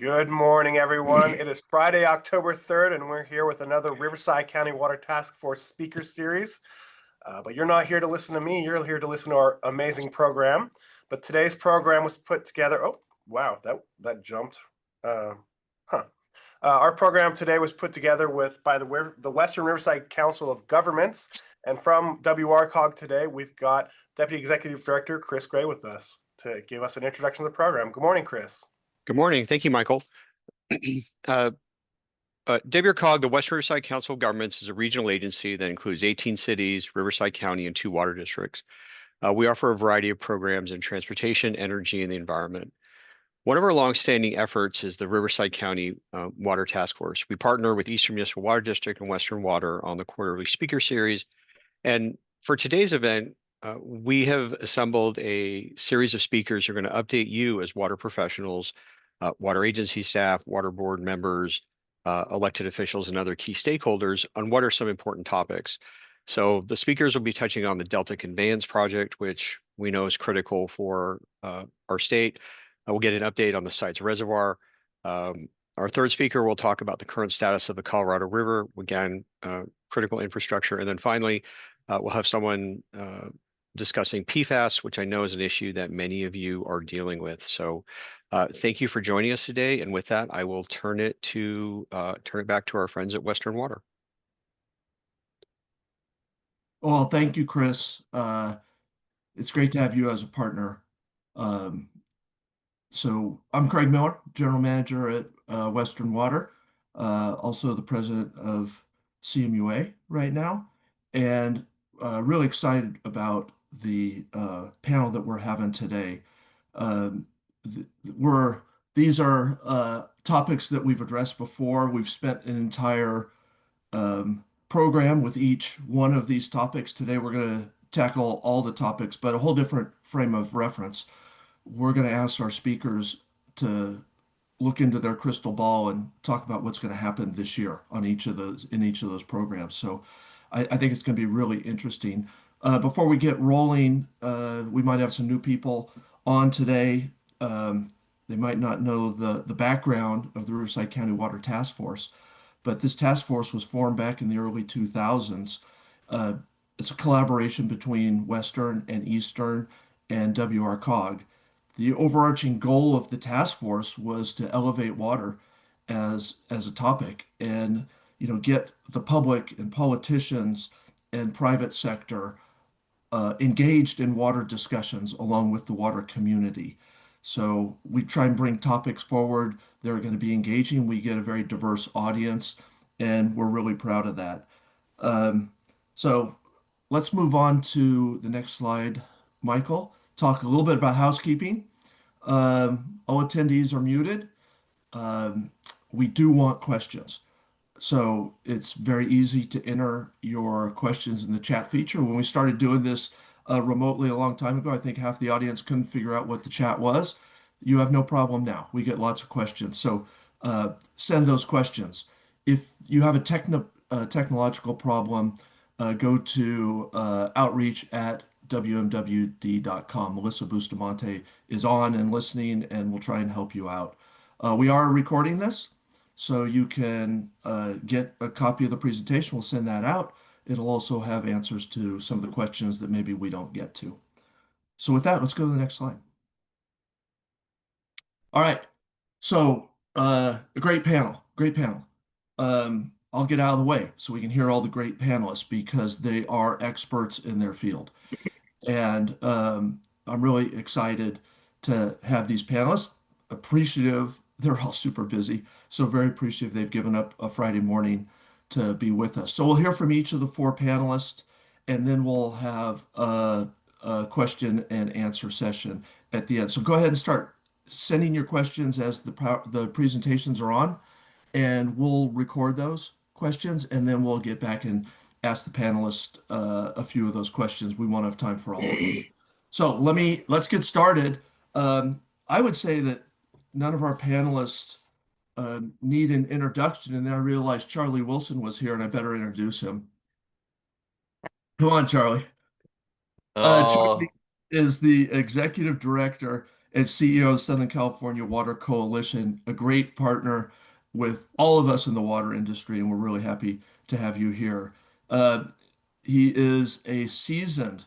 Good morning, everyone. It is Friday, October 3rd, and we're here with another Riverside County Water Task Force speaker series. But you're not here to listen to me. You're here to listen to our amazing program. But today's program was put together. Oh, wow, that jumped. Our program today was put together by the Western Riverside Council of Governments. And from WRCOG today, we've got Deputy Executive Director Chris Gray with us to give us an introduction to the program. Good morning, Chris. Good morning. Thank you, Michael. WRCOG, the West Riverside Council of Governments, is a regional agency that includes 18 cities, Riverside County, and 2 water districts. We offer a variety of programs in transportation, energy, and the environment. One of our longstanding efforts is the Riverside County Water Task Force. We partner with Eastern Municipal Water District and Western Water on the quarterly speaker series. And for today's event, we have assembled a series of speakers who are going to update you as water professionals, water agency staff, water board members, elected officials, and other key stakeholders on what are some important topics. So the speakers will be touching on the Delta Conveyance Project, which we know is critical for our state. We'll get an update on the site's reservoir. Our third speaker will talk about the current status of the Colorado River, again, critical infrastructure. And then finally, we'll have someone discussing PFAS, which I know is an issue that many of you are dealing with. So thank you for joining us today. And with that, I will turn it back to our friends at Western Water. Well, thank you, Chris. It's great to have you as a partner. So I'm Craig Miller, General Manager at Western Water, also the president of CMUA right now, and really excited about the panel that we're having today. These are topics that we've addressed before. We've spent an entire program with each one of these topics. Today we're going to tackle all the topics, but a whole different frame of reference. We're going to ask our speakers to look into their crystal ball and talk about what's going to happen this year in each of those programs. So I think it's going to be really interesting. Before we get rolling, we might have some new people on today. They might not know the background of the Riverside County Water Task Force, but this task force was formed back in the early 2000s. It's a collaboration between Western and Eastern and WRCOG. The overarching goal of the task force was to elevate water as a topic and get the public and politicians and private sector engaged in water discussions along with the water community. So we try and bring topics forward that are going to be engaging. We get a very diverse audience, and we're really proud of that. So let's move on to the next slide, Michael. Talk a little bit about housekeeping. All attendees are muted. We do want questions. So it's very easy to enter your questions in the chat feature. When we started doing this remotely a long time ago, I think half the audience couldn't figure out what the chat was. You have no problem now. We get lots of questions. So send those questions. If you have a technological problem, go to outreach@wmwd.com. Melissa Bustamante is on and listening, and we'll try and help you out. We are recording this, so you can get a copy of the presentation. We'll send that out. It'll also have answers to some of the questions that maybe we don't get to. So with that, let's go to the next slide. All right. So a great panel. I'll get out of the way so we can hear all the great panelists because they are experts in their field. And I'm really excited to have these panelists. Appreciative, they're all super busy, so very appreciative they've given up a Friday morning to be with us. So we'll hear from each of the 4 panelists, and then we'll have a question and answer session at the end. So go ahead and start sending your questions as the presentations are on, and we'll record those questions, and then we'll get back and ask the panelists a few of those questions. We won't have time for all of them. So let's get started. I would say that none of our panelists need an introduction, and then I realized Charlie Wilson was here, and I better introduce him. Come on, Charlie. Charlie is the executive director and CEO of Southern California Water Coalition, a great partner with all of us in the water industry, and we're really happy to have you here. Uh, he is a seasoned,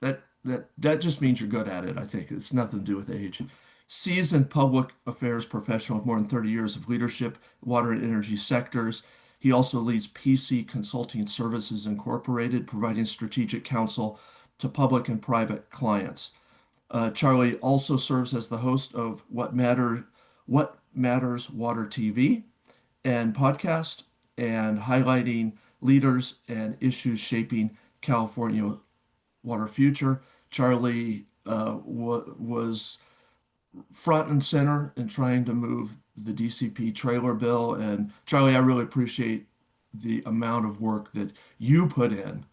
that just means you're good at it, I think. It's nothing to do with age. Seasoned public affairs professional with more than 30 years of leadership, water and energy sectors. He also leads PC Consulting Services Incorporated, providing strategic counsel to public and private clients. Charlie also serves as the host of What Matters Water TV and podcast, and highlighting leaders and issues shaping California water future. Charlie was front and center in trying to move the DCP trailer bill. And Charlie, I really appreciate the amount of work that you put in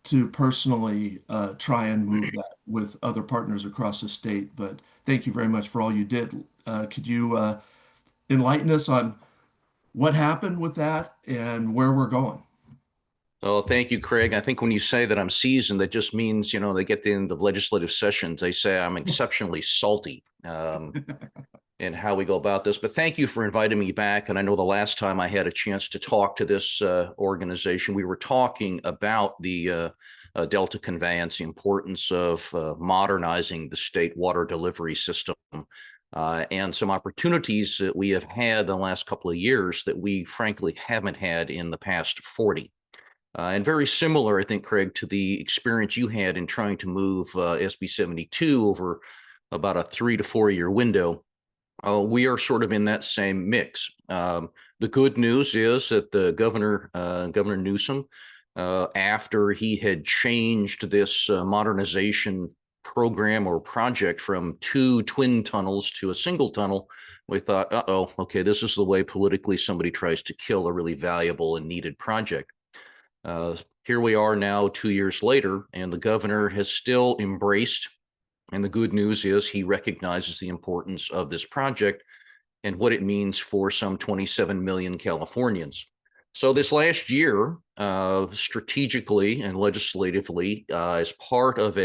to personally try and move that with other partners across the state. But thank you very much for all you did. Could you enlighten us on what happened with that and where we're going? Oh, thank you, Craig. I think when you say that I'm seasoned, that just means, they get to the end of legislative sessions. They say I'm exceptionally salty in how we go about this. But thank you for inviting me back. And I know the last time I had a chance to talk to this organization, we were talking about the Delta Conveyance, the importance of modernizing the state water delivery system. And some opportunities that we have had the last couple of years that we frankly haven't had in the past 40. And very similar, I think, Craig, to the experience you had in trying to move SB 72 over about a 3 to 4 year window. We are sort of in that same mix. The good news is that the Governor Newsom, after he had changed this modernization program or project from 2 twin tunnels to a single tunnel, we thought, okay, this is the way politically somebody tries to kill a really valuable and needed project. Here we are now 2 years later, and the governor has still embraced, and the good news is he recognizes the importance of this project and what it means for some 27 million Californians. So this last year, strategically and legislatively, as part of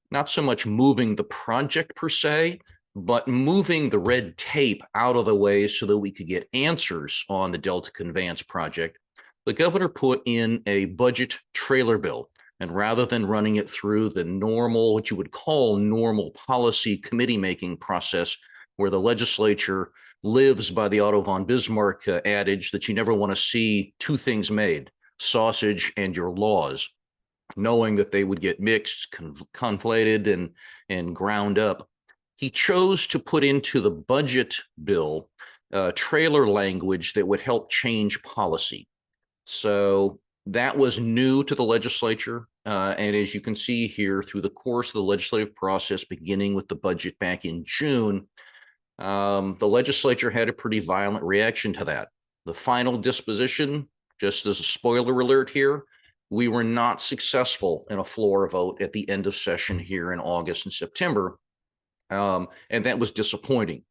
not so much moving the project per se, but moving the red tape out of the way so that we could get answers on the Delta Conveyance project, the governor put in a budget trailer bill. And rather than running it through the normal, what you would call normal policy committee making process, where the legislature lives by the Otto von Bismarck adage that you never want to see 2 things made, sausage and your laws, knowing that they would get mixed, conflated, and ground up. He chose to put into the budget bill trailer language that would help change policy. So that was new to the legislature. And as you can see here, through the course of the legislative process, beginning with the budget back in June, the legislature had a pretty violent reaction to that. The final disposition, just as a spoiler alert here, we were not successful in a floor vote at the end of session here in August and September. And that was disappointing.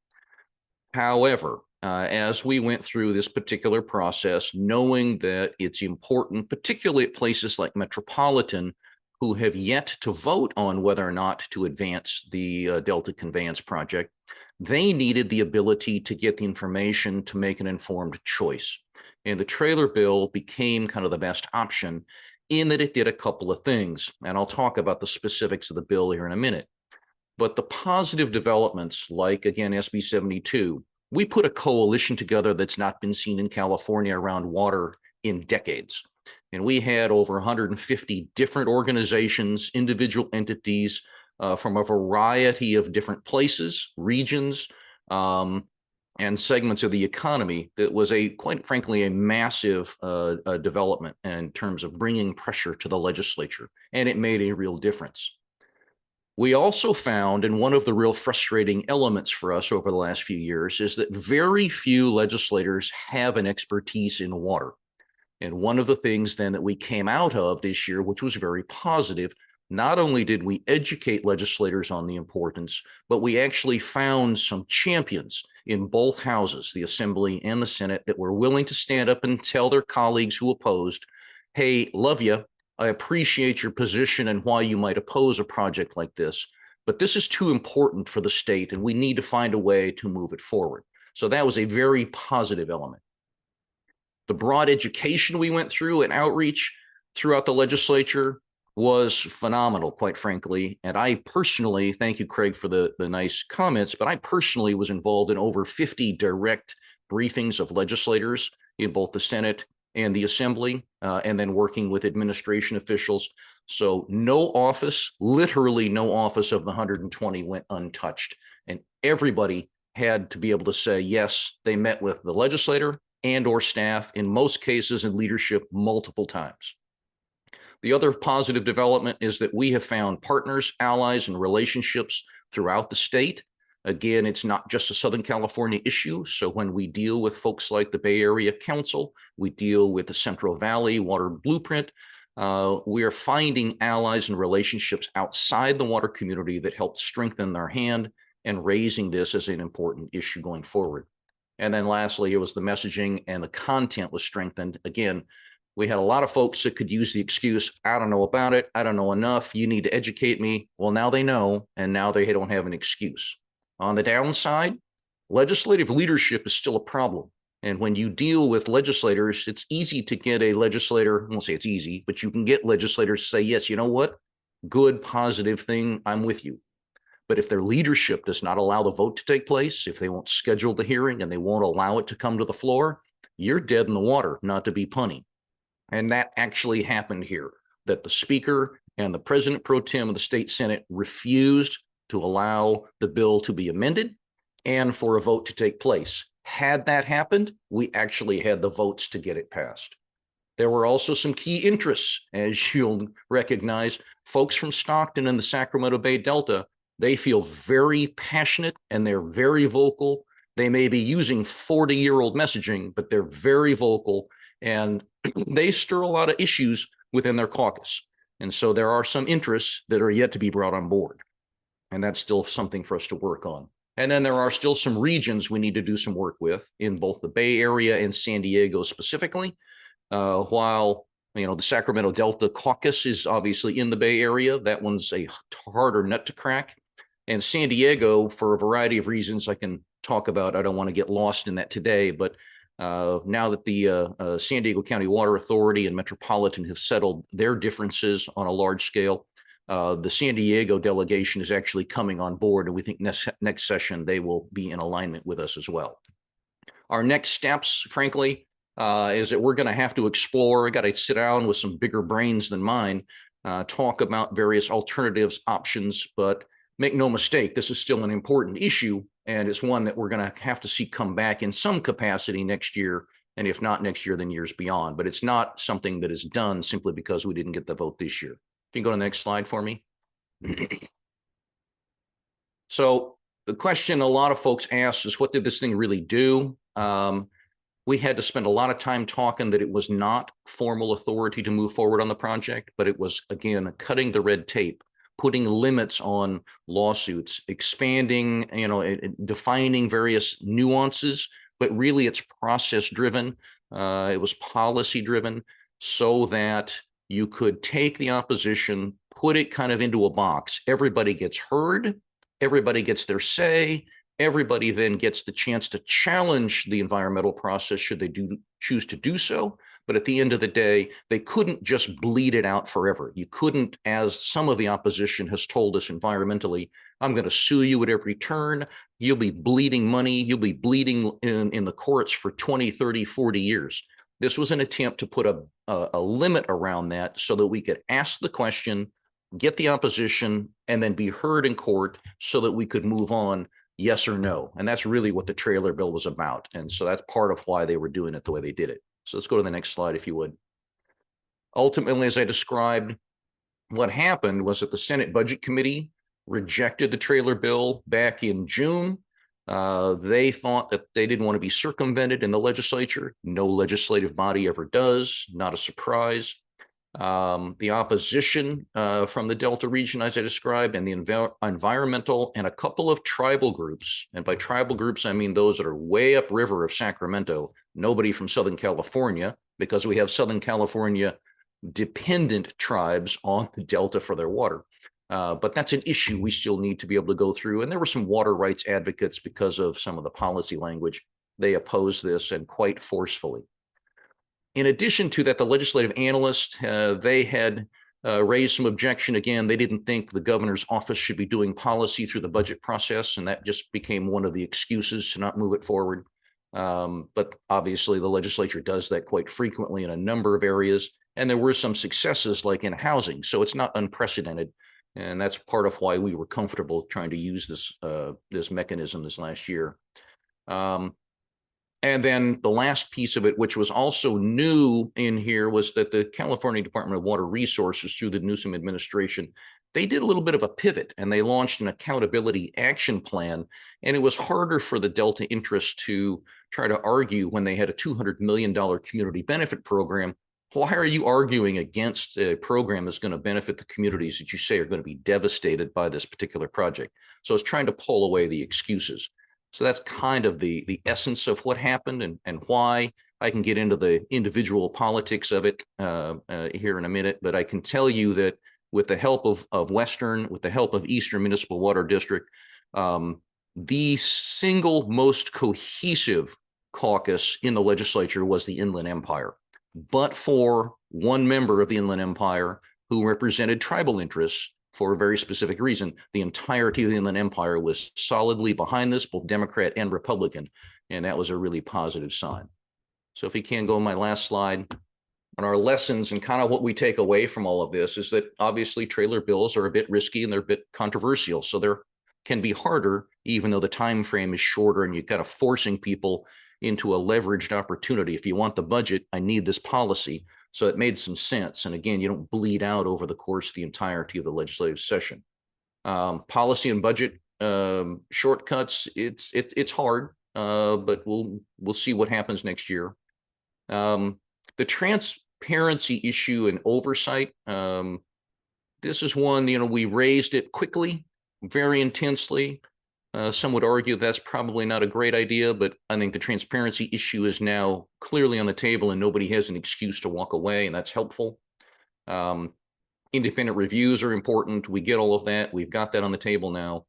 However, as we went through this particular process, knowing that it's important, particularly at places like Metropolitan, who have yet to vote on whether or not to advance the Delta Conveyance project, they needed the ability to get the information to make an informed choice. And the trailer bill became kind of the best option in that it did a couple of things. And I'll talk about the specifics of the bill here in a minute. But the positive developments, like, again, SB 72, we put a coalition together that's not been seen in California around water in decades. And we had over 150 different organizations, individual entities from a variety of different places, regions, and segments of the economy. That was quite frankly, a massive development in terms of bringing pressure to the legislature, and it made a real difference. We also found, and one of the real frustrating elements for us over the last few years, is that very few legislators have an expertise in water. And one of the things then that we came out of this year, which was very positive, not only did we educate legislators on the importance, but we actually found some champions in both houses, the Assembly and the Senate, that were willing to stand up and tell their colleagues who opposed, hey, love you. I appreciate your position and why you might oppose a project like this, but this is too important for the state and we need to find a way to move it forward. So that was a very positive element. The broad education we went through and outreach throughout the legislature was phenomenal, quite frankly. And I personally, thank you, Craig, for the nice comments, but I personally was involved in over 50 direct briefings of legislators in both the Senate and the Assembly, and then working with administration officials. So no office, literally no office of the 120 went untouched. And everybody had to be able to say, yes, they met with the legislator and or staff, in most cases in leadership, multiple times. The other positive development is that we have found partners, allies, and relationships throughout the state. Again, it's not just a Southern California issue. So when we deal with folks like the Bay Area Council, we deal with the Central Valley Water Blueprint, we are finding allies and relationships outside the water community that help strengthen their hand and raising this as an important issue going forward. And then lastly, it was the messaging and the content was strengthened. Again, we had a lot of folks that could use the excuse, I don't know about it, I don't know enough, you need to educate me. Well, now they know, and now they don't have an excuse. On the downside, legislative leadership is still a problem. And when you deal with legislators, it's easy to get a legislator, I won't say it's easy, but you can get legislators to say, yes, you know what? Good, positive thing, I'm with you. But if their leadership does not allow the vote to take place, if they won't schedule the hearing and they won't allow it to come to the floor, you're dead in the water, not to be punny. And that actually happened here, that the Speaker and the President Pro Tem of the State Senate refused to allow the bill to be amended and for a vote to take place. Had that happened, we actually had the votes to get it passed. There were also some key interests, as you'll recognize. Folks from Stockton and the Sacramento Bay Delta, they feel very passionate and they're very vocal. They may be using 40-year-old messaging, but they're very vocal and they stir a lot of issues within their caucus. And so there are some interests that are yet to be brought on board. And that's still something for us to work on. And then there are still some regions we need to do some work with in both the Bay Area and San Diego specifically. While the Sacramento Delta caucus is obviously in the Bay Area, that one's a harder nut to crack. And San Diego, for a variety of reasons I can talk about, I don't want to get lost in that today, but now that the San Diego County Water Authority and Metropolitan have settled their differences on a large scale, the San Diego delegation is actually coming on board, and we think next session they will be in alignment with us as well. Our next steps, frankly, is that we're going to have to explore. I got to sit down with some bigger brains than mine, talk about various alternatives, options, but make no mistake, this is still an important issue, and it's one that we're going to have to see come back in some capacity next year, and if not next year, then years beyond. But it's not something that is done simply because we didn't get the vote this year. Can you go to the next slide for me? So the question a lot of folks ask is, what did this thing really do? We had to spend a lot of time talking that it was not formal authority to move forward on the project, but it was, again, cutting the red tape, putting limits on lawsuits, expanding, defining various nuances, but really it's process driven. It was policy driven so that you could take the opposition, put it kind of into a box. Everybody gets heard, everybody gets their say, everybody then gets the chance to challenge the environmental process should they choose to do so. But at the end of the day, they couldn't just bleed it out forever. You couldn't, as some of the opposition has told us environmentally, I'm going to sue you at every turn. You'll be bleeding money. You'll be bleeding in the courts for 20, 30, 40 years. This was an attempt to put a limit around that so that we could ask the question, get the opposition, and then be heard in court so that we could move on, yes or no. And that's really what the trailer bill was about. And so that's part of why they were doing it the way they did it. So let's go to the next slide, if you would. Ultimately, as I described, what happened was that the Senate Budget Committee rejected the trailer bill back in June. They thought that they didn't want to be circumvented in the legislature. No legislative body ever does, not a surprise. The opposition from the Delta region, as I described, and the environmental and a couple of tribal groups, and by tribal groups, I mean those that are way upriver of Sacramento, nobody from Southern California, because we have Southern California dependent tribes on the Delta for their water. But that's an issue we still need to be able to go through. And there were some water rights advocates because of some of the policy language. They opposed this, and quite forcefully. In addition to that, the legislative analysts, they had raised some objection. Again, they didn't think the governor's office should be doing policy through the budget process, and that just became one of the excuses to not move it forward. But obviously, the legislature does that quite frequently in a number of areas, and there were some successes like in housing, so it's not unprecedented. And that's part of why we were comfortable trying to use this mechanism this last year. And then the last piece of it, which was also new in here, was that the California Department of Water Resources, through the Newsom administration, they did a little bit of a pivot, and they launched an accountability action plan. And it was harder for the Delta interest to try to argue when they had a $200 million community benefit program. Why are you arguing against a program that's going to benefit the communities that you say are going to be devastated by this particular project? So it's trying to pull away the excuses. So that's kind of the essence of what happened and why. I can get into the individual politics of it here in a minute, but I can tell you that with the help of Western, with the help of Eastern Municipal Water District, the single most cohesive caucus in the legislature was the Inland Empire. But for one member of the Inland Empire who represented tribal interests for a very specific reason, the entirety of the Inland Empire was solidly behind this, both Democrat and Republican, and that was a really positive sign. So if you can go on my last slide, on our lessons and kind of what we take away from all of this is that obviously trailer bills are a bit risky and they're a bit controversial. So there can be harder, even though the time frame is shorter, and you're kind of forcing people into a leveraged opportunity. If you want the budget, I need this policy. So it made some sense. And again, you don't bleed out over the course of the entirety of the legislative session. Policy and budget shortcuts, it's hard, but we'll see what happens next year. The transparency issue and oversight, this is one, we raised it quickly, very intensely. Some would argue that's probably not a great idea, but I think the transparency issue is now clearly on the table and nobody has an excuse to walk away, and that's helpful. Independent reviews are important. We get all of that. We've got that on the table now.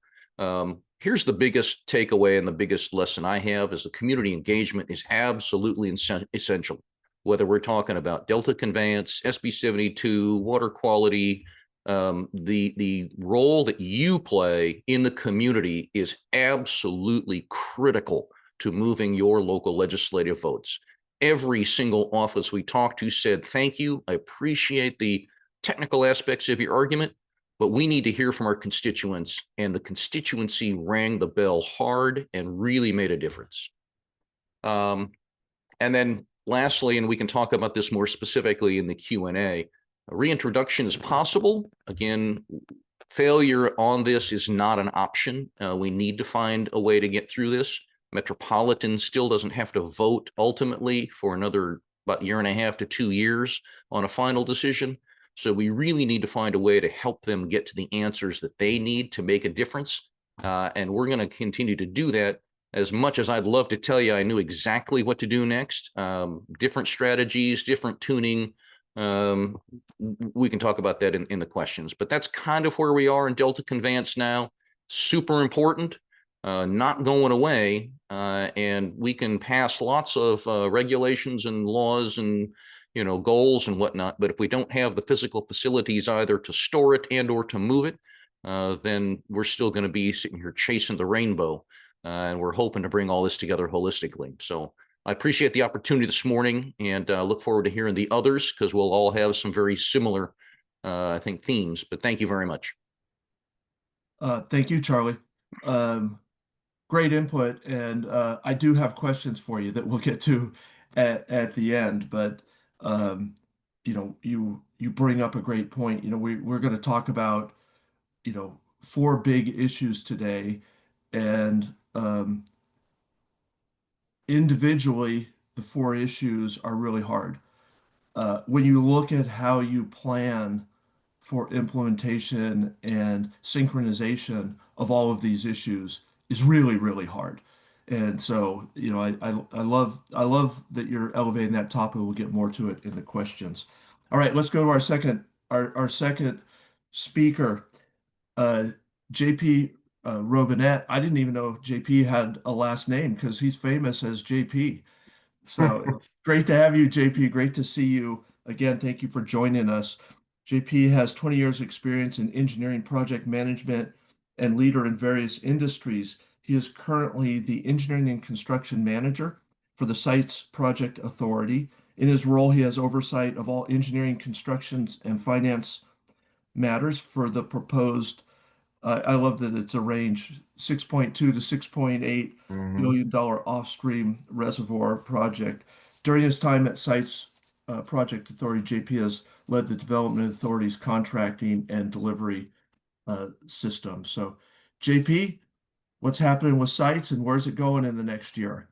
Here's the biggest takeaway and the biggest lesson I have is the community engagement is absolutely essential. Whether we're talking about Delta Conveyance, SB 72, water quality, the role that you play in the community is absolutely critical to moving your local legislative votes. Every single office we talked to said, thank you, I appreciate the technical aspects of your argument, but we need to hear from our constituents, and the constituency rang the bell hard and really made a difference. And then lastly, and we can talk about this more specifically in the Q&A, reintroduction is possible. Again, failure on this is not an option. We need to find a way to get through this. Metropolitan still doesn't have to vote ultimately for another about 1.5 to 2 years on a final decision. So we really need to find a way to help them get to the answers that they need to make a difference. And we're going to continue to do that. As much as I'd love to tell you I knew exactly what to do next, different strategies, different tuning, we can talk about that in the questions, but that's kind of where we are in Delta Conveyance now. Super important, not going away, and we can pass lots of regulations and laws and goals and whatnot, but if we don't have the physical facilities either to store it and or to move it, then we're still going to be sitting here chasing the rainbow, and we're hoping to bring all this together holistically. So I appreciate the opportunity this morning, and look forward to hearing the others because we'll all have some very similar, I think, themes. But thank you very much. Thank you, Charlie. Great input, and I do have questions for you that we'll get to at the end. But you bring up a great point. We're going to talk about 4 big issues today, and individually, the 4 issues are really hard. When you look at how you plan for implementation and synchronization of all of these issues is really, really hard. And so, I love that you're elevating that topic. We'll get more to it in the questions. All right, let's go to our second speaker. JP Robinette. I didn't even know JP had a last name because he's famous as JP. So great to have you, JP. Great to see you again. Thank you for joining us. JP has 20 years experience in engineering project management and leader in various industries. He is currently the engineering and construction manager for the Sites Project Authority. In his role, he has oversight of all engineering, constructions, and finance matters for the proposed I love that it's a range 6.2 to 6.8 billion dollar off-stream reservoir project. During his time at Sites Project Authority, JP has led the development authority's contracting and delivery system. So, JP, what's happening with Sites and where's it going in the next year?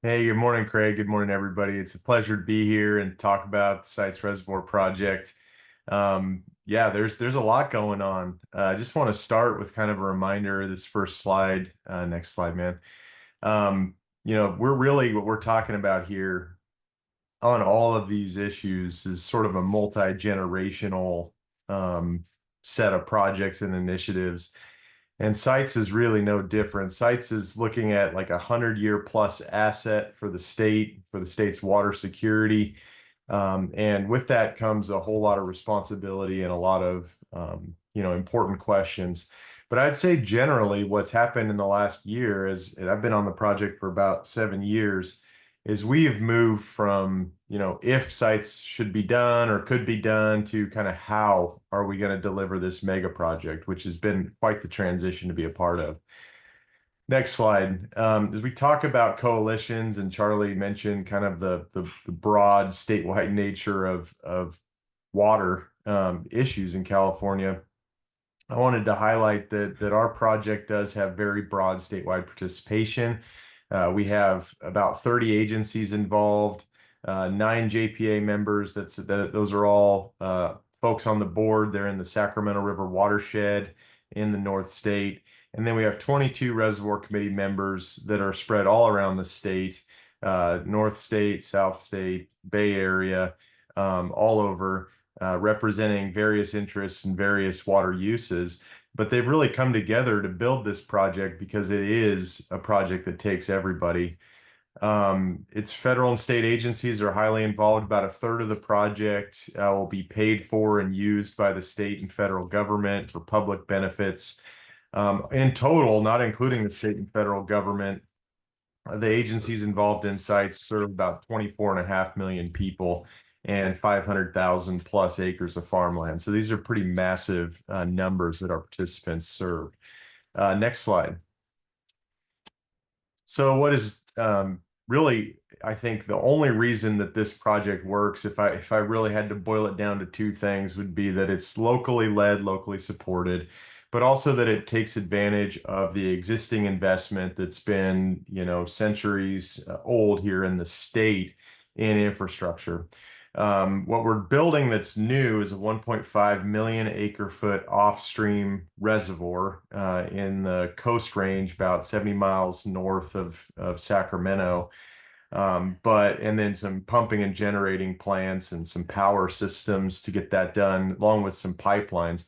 Hey, good morning, Craig. Good morning, everybody. It's a pleasure to be here and talk about the Sites Reservoir project. Yeah, there's a lot going on. I just want to start with kind of a reminder, this first slide, next slide, man. What we're talking about here on all of these issues is sort of a multi-generational set of projects and initiatives. And Sites is really no different. Sites is looking at like 100-year plus asset for the state's water security. And with that comes a whole lot of responsibility and a lot of, important questions. But I'd say generally what's happened in the last year is, and I've been on the project for about 7 years, is we have moved from, if sites should be done or could be done to kind of how are we going to deliver this mega project, which has been quite the transition to be a part of. Next slide. As we talk about coalitions, and Charlie mentioned kind of the broad statewide nature of water issues in California, I wanted to highlight that our project does have very broad statewide participation. We have about 30 agencies involved, 9 JPA members. Those are all folks on the board. They're in the Sacramento River watershed in the North State. And then we have 22 Reservoir Committee members that are spread all around the state, North State, South State, Bay Area, all over, representing various interests and various water uses. But they've really come together to build this project because it is a project that takes everybody. Its federal and state agencies are highly involved. About a third of the project will be paid for and used by the state and federal government for public benefits. In total, not including the state and federal government, the agencies involved in Sites serve about 24.5 million people and 500,000 plus acres of farmland. So these are pretty massive numbers that our participants serve. Next slide. So what is really, I think the only reason that this project works, if I really had to boil it down to 2 things, would be that it's locally led, locally supported, but also that it takes advantage of the existing investment that's been, centuries old here in the state in infrastructure. What we're building that's new is a 1.5 million acre foot off-stream reservoir in the Coast Range, about 70 miles north of Sacramento. And then some pumping and generating plants and some power systems to get that done, along with some pipelines.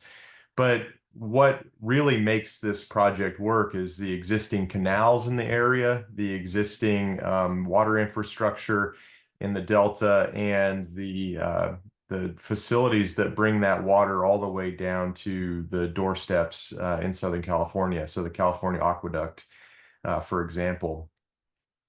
But what really makes this project work is the existing canals in the area, the existing water infrastructure in the Delta, and the facilities that bring that water all the way down to the doorsteps in Southern California. So the California Aqueduct, for example.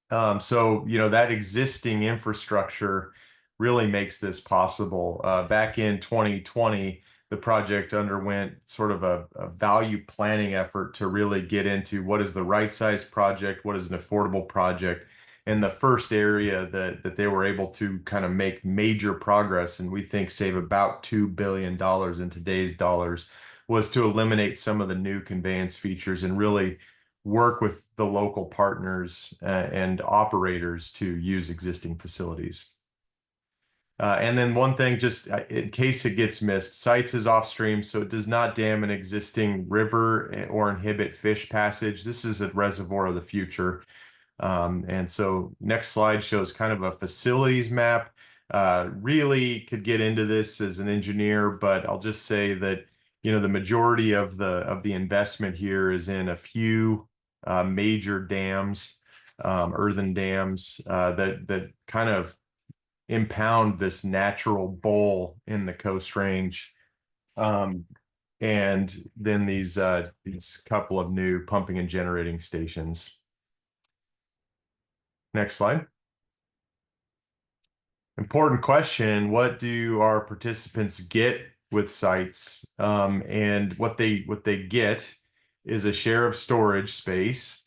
That existing infrastructure really makes this possible. Back in 2020, the project underwent sort of a value planning effort to really get into what is the right size project, what is an affordable project. And the first area that they were able to kind of make major progress, and we think save about $2 billion in today's dollars, was to eliminate some of the new conveyance features and really work with the local partners and operators to use existing facilities. And then one thing, just in case it gets missed, Sites is off stream, so it does not dam an existing river or inhibit fish passage. This is a reservoir of the future. And so next slide shows kind of a facilities map. Really could get into this as an engineer, but I'll just say that the majority of the investment here is in a few major dams, earthen dams that kind of impound this natural bowl in the Coast Range. And then these couple of new pumping and generating stations. Next slide. Important question. What do our participants get with sites? And what they get is a share of storage space,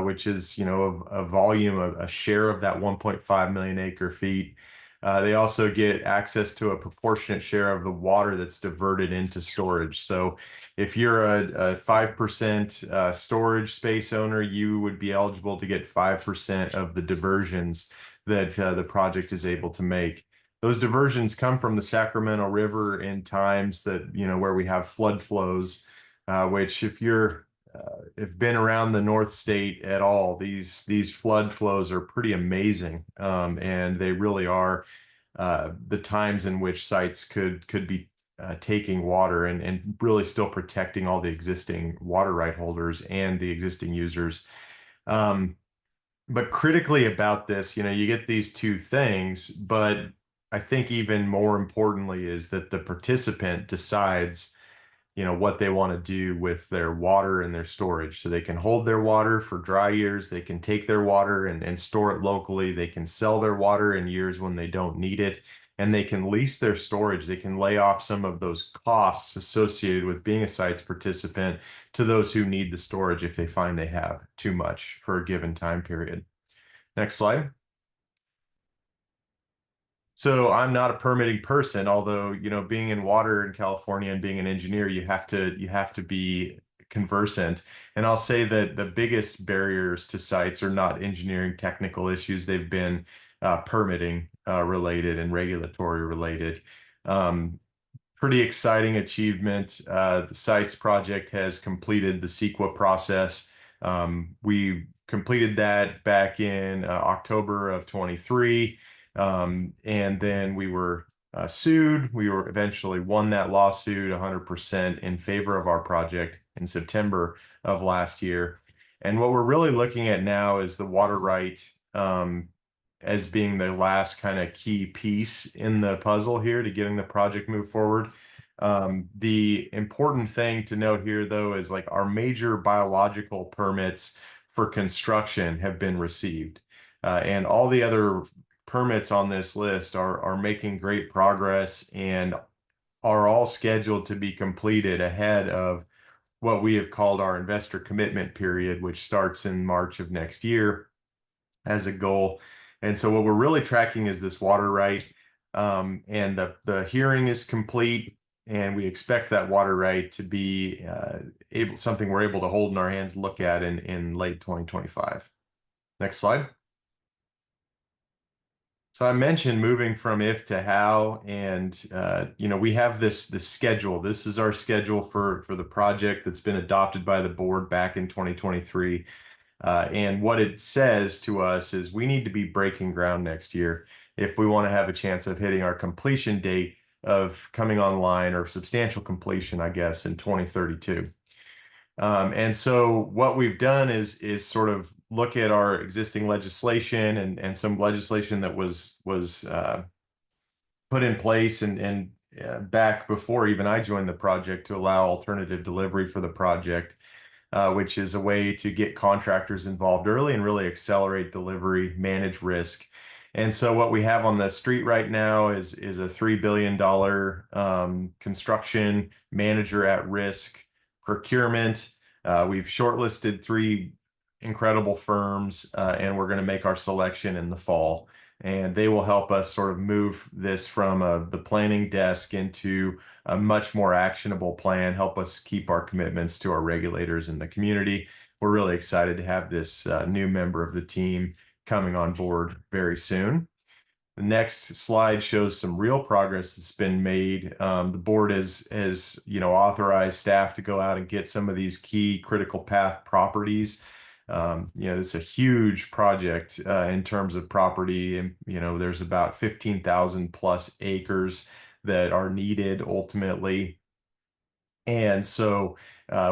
which is, a volume of a share of that 1.5 million acre feet. They also get access to a proportionate share of the water that's diverted into storage. So if you're a 5% storage space owner, you would be eligible to get 5% of the diversions that the project is able to make. Those diversions come from the Sacramento River in times that, where we have flood flows, which if been around the North State at all, these flood flows are pretty amazing. And they really are the times in which sites could be taking water and really still protecting all the existing water right holders and the existing users. But critically about this, you get these two things, but I think even more importantly is that the participant decides, what they want to do with their water and their storage. So they can hold their water for dry years, they can take their water and store it locally, they can sell their water in years when they don't need it, and they can lease their storage. They can lay off some of those costs associated with being a sites participant to those who need the storage if they find they have too much for a given time period. Next slide. So I'm not a permitting person, although, being in water in California and being an engineer, you have to be conversant. And I'll say that the biggest barriers to sites are not engineering technical issues. They've been permitting related and regulatory related. Pretty exciting achievement. The sites project has completed the CEQA process. We completed that back in October of 23. And then we were sued. We were eventually won that lawsuit 100% in favor of our project in September of last year. And what we're really looking at now is the water right as being the last kind of key piece in the puzzle here to getting the project moved forward. The important thing to note here, though, is like our major biological permits for construction have been received. And all the other permits on this list are making great progress and are all scheduled to be completed ahead of what we have called our investor commitment period, which starts in March of next year as a goal. And so what we're really tracking is this water right. And the hearing is complete, and we expect that water right to be something we're able to hold in our hands, look at in late 2025. Next slide. So I mentioned moving from if to how, and we have this schedule. This is our schedule for the project that's been adopted by the board back in 2023. And what it says to us is we need to be breaking ground next year if we want to have a chance of hitting our completion date of coming online, or substantial completion, I guess, in 2032. And so what we've done is sort of look at our existing legislation and some legislation that was put in place and back before even I joined the project to allow alternative delivery for the project, which is a way to get contractors involved early and really accelerate delivery, manage risk. And so what we have on the street right now is a $3 billion construction manager at risk procurement. We've shortlisted 3 incredible firms, and we're going to make our selection in the fall. And they will help us sort of move this from the planning desk into a much more actionable plan, help us keep our commitments to our regulators in the community. We're really excited to have this new member of the team coming on board very soon. The next slide shows some real progress that's been made. The board has authorized staff to go out and get some of these key critical path properties. It's a huge project in terms of property, and there's about 15,000 plus acres that are needed ultimately. And so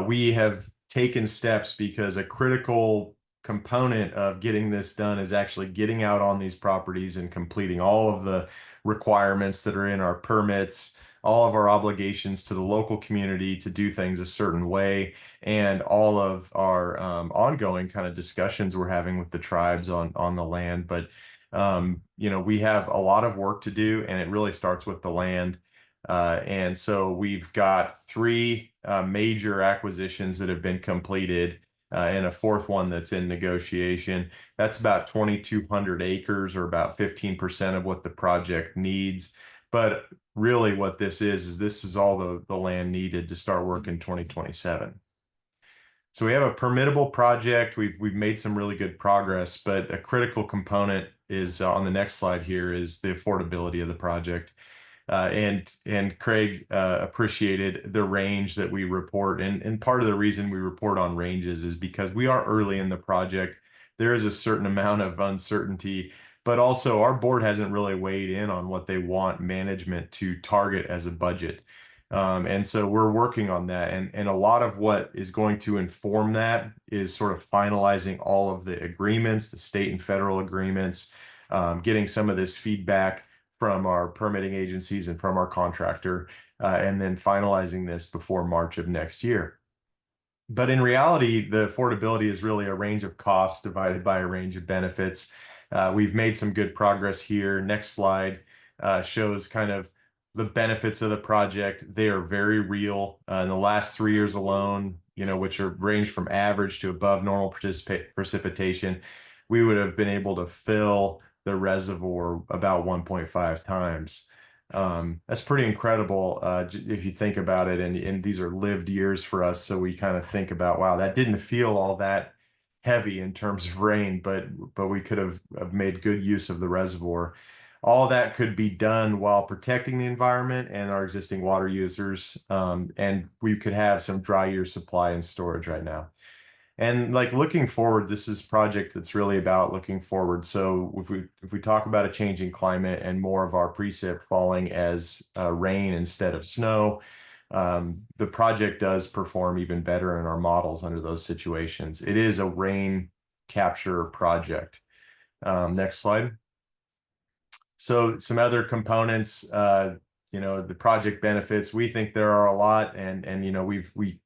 we have taken steps because a critical component of getting this done is actually getting out on these properties and completing all of the requirements that are in our permits, all of our obligations to the local community to do things a certain way, and all of our ongoing kind of discussions we're having with the tribes on the land. But you know, we have a lot of work to do, and it really starts with the land. And so we've got three major acquisitions that have been completed, and a fourth one that's in negotiation. That's about 2,200 acres, or about 15% of what the project needs. But really what this is all the land needed to start work in 2027. So we have a permittable project. We've made some really good progress, but a critical component is on the next slide here is the affordability of the project. And Craig appreciated the range that we report, and part of the reason we report on ranges is because we are early in the project. There is a certain amount of uncertainty, but also our board hasn't really weighed in on what they want management to target as a budget. And so we're working on that, and a lot of what is going to inform that is sort of finalizing all of the agreements, the state and federal agreements, getting some of this feedback from our permitting agencies and from our contractor, and then finalizing this before March of next year. But in reality, the affordability is really a range of costs divided by a range of benefits. We've made some good progress here. Next slide shows kind of the benefits of the project. They are very real. In the last 3 years alone, you know, which are range from average to above normal precipitation, we would have been able to fill the reservoir about 1.5 times. That's pretty incredible if you think about it, and these are lived years for us, so we kind of think about, wow, that didn't feel all that heavy in terms of rain, but we could have made good use of the reservoir. All that could be done while protecting the environment and our existing water users, and we could have some dry year supply and storage right now. And like looking forward, this is a project that's really about looking forward. So if we talk about a changing climate and more of our precip falling as rain instead of snow, the project does perform even better in our models under those situations. It is a rain capture project. Next slide. So some other components, you know, the project benefits, we think there are a lot, and you know, we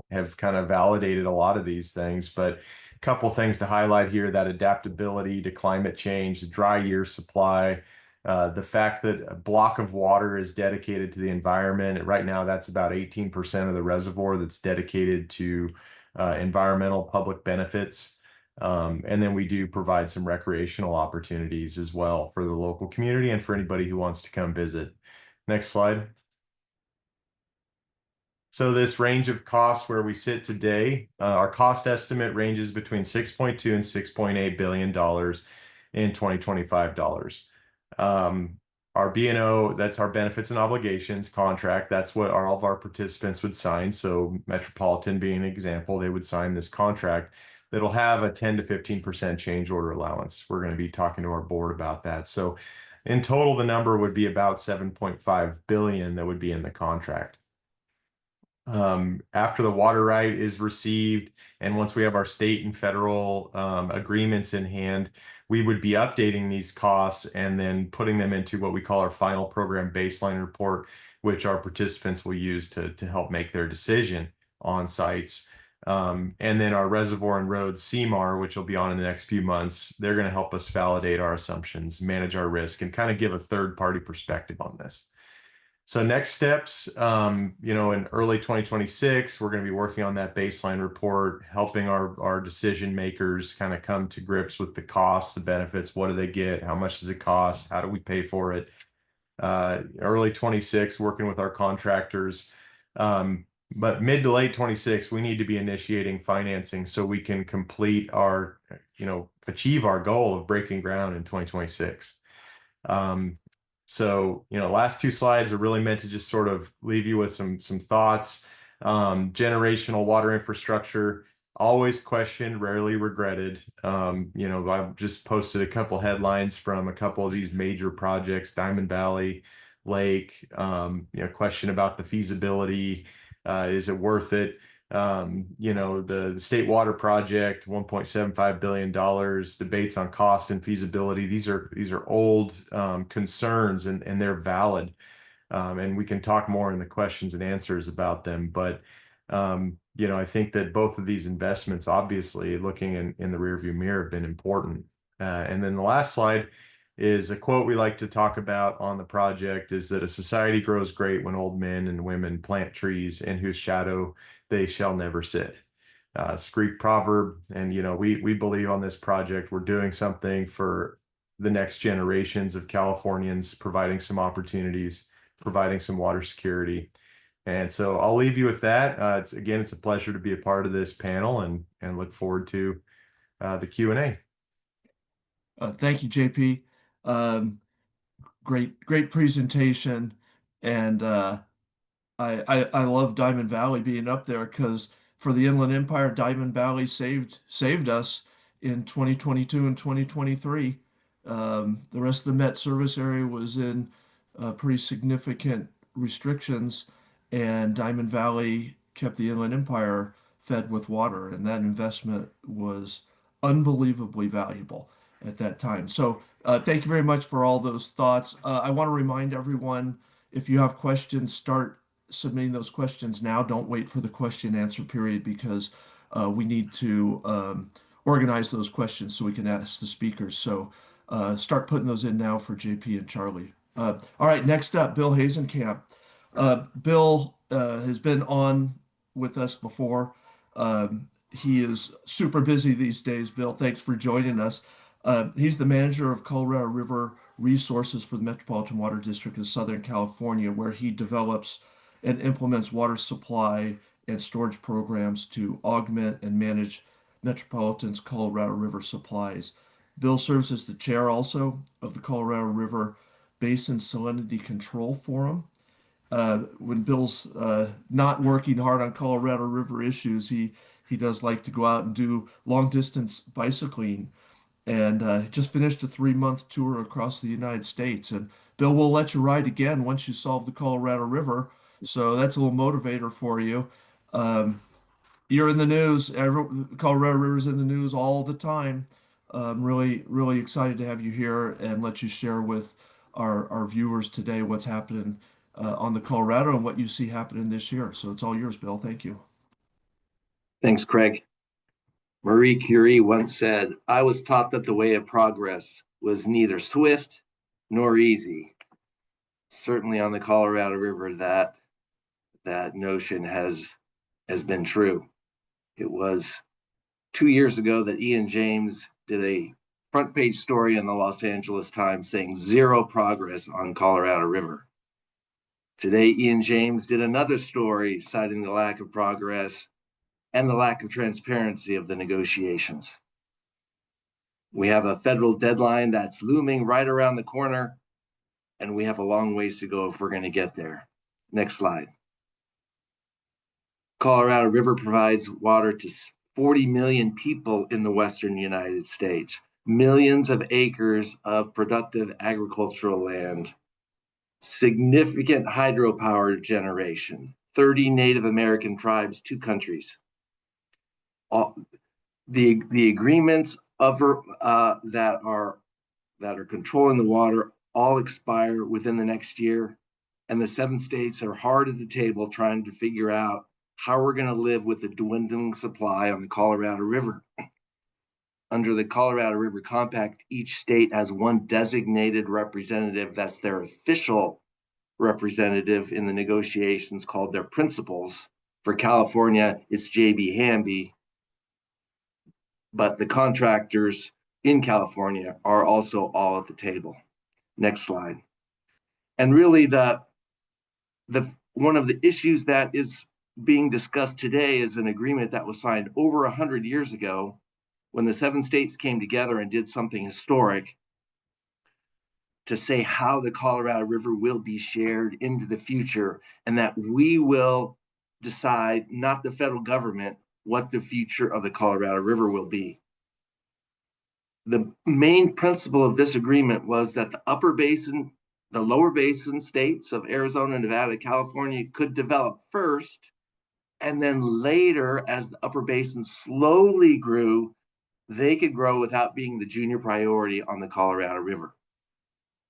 have kind of validated a lot of these things, but a couple things to highlight here: that adaptability to climate change, the dry year supply, the fact that a block of water is dedicated to the environment. Right now, that's about 18% of the reservoir that's dedicated to environmental public benefits. And then we do provide some recreational opportunities as well for the local community and for anybody who wants to come visit. Next slide. So this range of costs where we sit today, our cost estimate ranges between 6.2 and $6.8 billion in 2025 dollars. Our B&O, that's our benefits and obligations contract. That's what all of our participants would sign. So Metropolitan being an example, they would sign this contract that'll have a 10 to 15% change order allowance. We're going to be talking to our board about that. So in total, the number would be about 7.5 billion that would be in the contract. After the water right is received, and once we have our state and federal agreements in hand, we would be updating these costs and then putting them into what we call our final program baseline report, which our participants will use to help make their decision on sites. And then our reservoir and road CMAR, which will be on in the next few months, they're going to help us validate our assumptions, manage our risk, and kind of give a third-party perspective on this. So next steps, you know, in early 2026, we're going to be working on that baseline report, helping our decision makers kind of come to grips with the costs, the benefits. What do they get? How much does it cost? How do we pay for it? Early 26, working with our contractors. But mid to late 26, we need to be initiating financing so we can complete our, you know, achieve our goal of breaking ground in 2026. So, you know, last two slides are really meant to just sort of leave you with some thoughts. Generational water infrastructure, always questioned, rarely regretted. You know, I've just posted a couple headlines from a couple of these major projects, Diamond Valley Lake, you know, question about the feasibility. Is it worth it? The State Water Project, $1.75 billion, debates on cost and feasibility. These are old concerns, and they're valid. And we can talk more in the questions and answers about them. But I think that both of these investments, obviously, looking in the rearview mirror, have been important. And then the last slide is a quote we like to talk about on the project, is that a society grows great when old men and women plant trees in whose shadow they shall never sit. It's a Greek proverb. And, we believe on this project, we're doing something for the next generations of Californians, providing some opportunities, providing some water security. And so I'll leave you with that. It's a pleasure to be a part of this panel, and look forward to the Q&A. Thank you, JP. Great presentation. And I love Diamond Valley being up there, because for the Inland Empire, Diamond Valley saved us in 2022 and 2023. The rest of the Met service area was in pretty significant restrictions, and Diamond Valley kept the Inland Empire fed with water, and that investment was unbelievably valuable at that time. So thank you very much for all those thoughts. I want to remind everyone, if you have questions, start submitting those questions now. Don't wait for the question and answer period, because we need to organize those questions so we can ask the speakers. So start putting those in now for JP and Charlie. All right, next up, Bill Hasencamp. Bill has been on with us before. He is super busy these days. Bill, thanks for joining us. He's the manager of Colorado River Resources for the Metropolitan Water District of Southern California, where he develops and implements water supply and storage programs to augment and manage Metropolitan's Colorado River supplies. Bill serves as the chair also of the Colorado River Basin Salinity Control Forum. When Bill's not working hard on Colorado River issues, he does like to go out and do long distance bicycling, and just finished a 3-month tour across the United States. And Bill, will let you ride again once you solve the Colorado River. So that's a little motivator for you. You're in the news. Colorado River's in the news all the time. Really excited to have you here and let you share with our viewers today what's happening on the Colorado and what you see happening this year. So it's all yours, Bill. Thank you. Thanks, Craig. Marie Curie once said, "I was taught that the way of progress was neither swift nor easy." Certainly on the Colorado River, that notion has been true. It was 2 years ago that Ian James did a front page story in the Los Angeles Times saying zero progress on Colorado River. Today, Ian James did another story citing the lack of progress and the lack of transparency of the negotiations. We have a federal deadline that's looming right around the corner, and we have a long ways to go if we're going to get there. Next slide. Colorado River provides water to 40 million people in the western United States, millions of acres of productive agricultural land, significant hydropower generation, 30 Native American tribes, 2 countries. The agreements that are controlling the water all expire within the next year, and the 7 states are hard at the table trying to figure out how we're going to live with the dwindling supply on the Colorado River. Under the Colorado River Compact, each state has one designated representative that's their official representative in the negotiations, called their principals. For California, it's J.B. Hamby, but the contractors in California are also all at the table. Next slide. And really, one of the issues that is being discussed today is an agreement that was signed over 100 years ago, when the 7 states came together and did something historic to say how the Colorado River will be shared into the future, and that we will decide, not the federal government, what the future of the Colorado River will be. The main principle of this agreement was that the upper basin, the lower basin states of Arizona, Nevada, California could develop first, And then later, as the upper basin slowly grew, they could grow without being the junior priority on the Colorado River.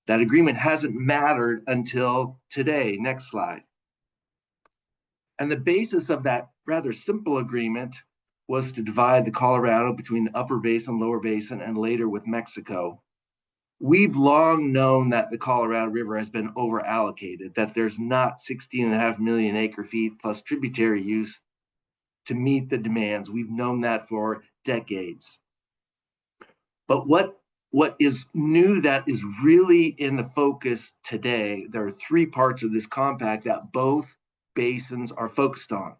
That agreement hasn't mattered until today. Next slide. And the basis of that rather simple agreement was to divide the Colorado between the upper basin, lower basin, and later with Mexico. We've long known that the Colorado River has been over allocated, that there's not 16.5 million acre feet plus tributary use to meet the demands. We've known that for decades. But what is new that is really in the focus today, there are three parts of this compact that both basins are focused on.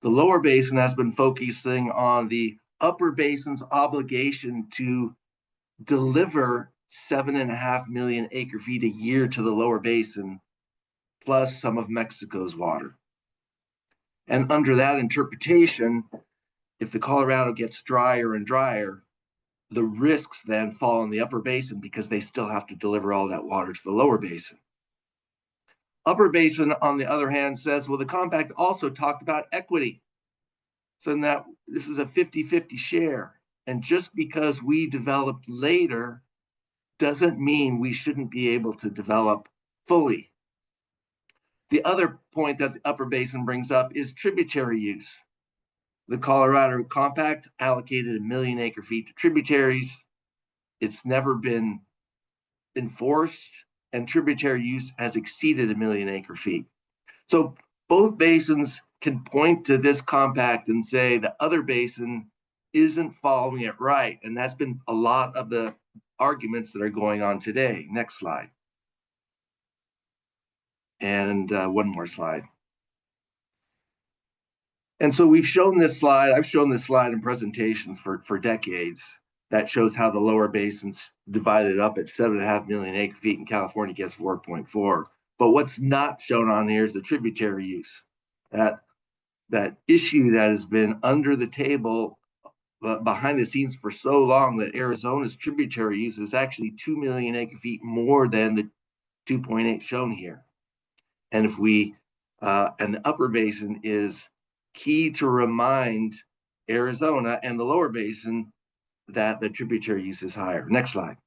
The lower basin has been focusing on the upper basin's obligation to deliver 7.5 million acre feet a year to the lower basin, plus some of Mexico's water. And under that interpretation, if the Colorado gets drier and drier, the risks then fall on the upper basin because they still have to deliver all that water to the lower basin. Upper basin, on the other hand, says, well, the compact also talked about equity. So that this is a 50-50 share. And just because we developed later doesn't mean we shouldn't be able to develop fully. The other point that the upper basin brings up is tributary use. The Colorado Compact allocated 1 million acre feet to tributaries. It's never been enforced, and tributary use has exceeded 1 million acre feet. So both basins can point to this compact and say the other basin isn't following it right. And that's been a lot of the arguments that are going on today. Next slide. And one more slide. And so we've shown this slide. I've shown this slide in presentations for decades that shows how the lower basins divided up at 7.5 million acre feet in California gets 4.4. But what's not shown on here is the tributary use. That issue that has been under the table behind the scenes for so long, that Arizona's tributary use is actually 2 million acre feet more than the 2.8 shown here. And if we, and the upper basin is key to remind Arizona and the lower basin that the tributary use is higher. Next slide.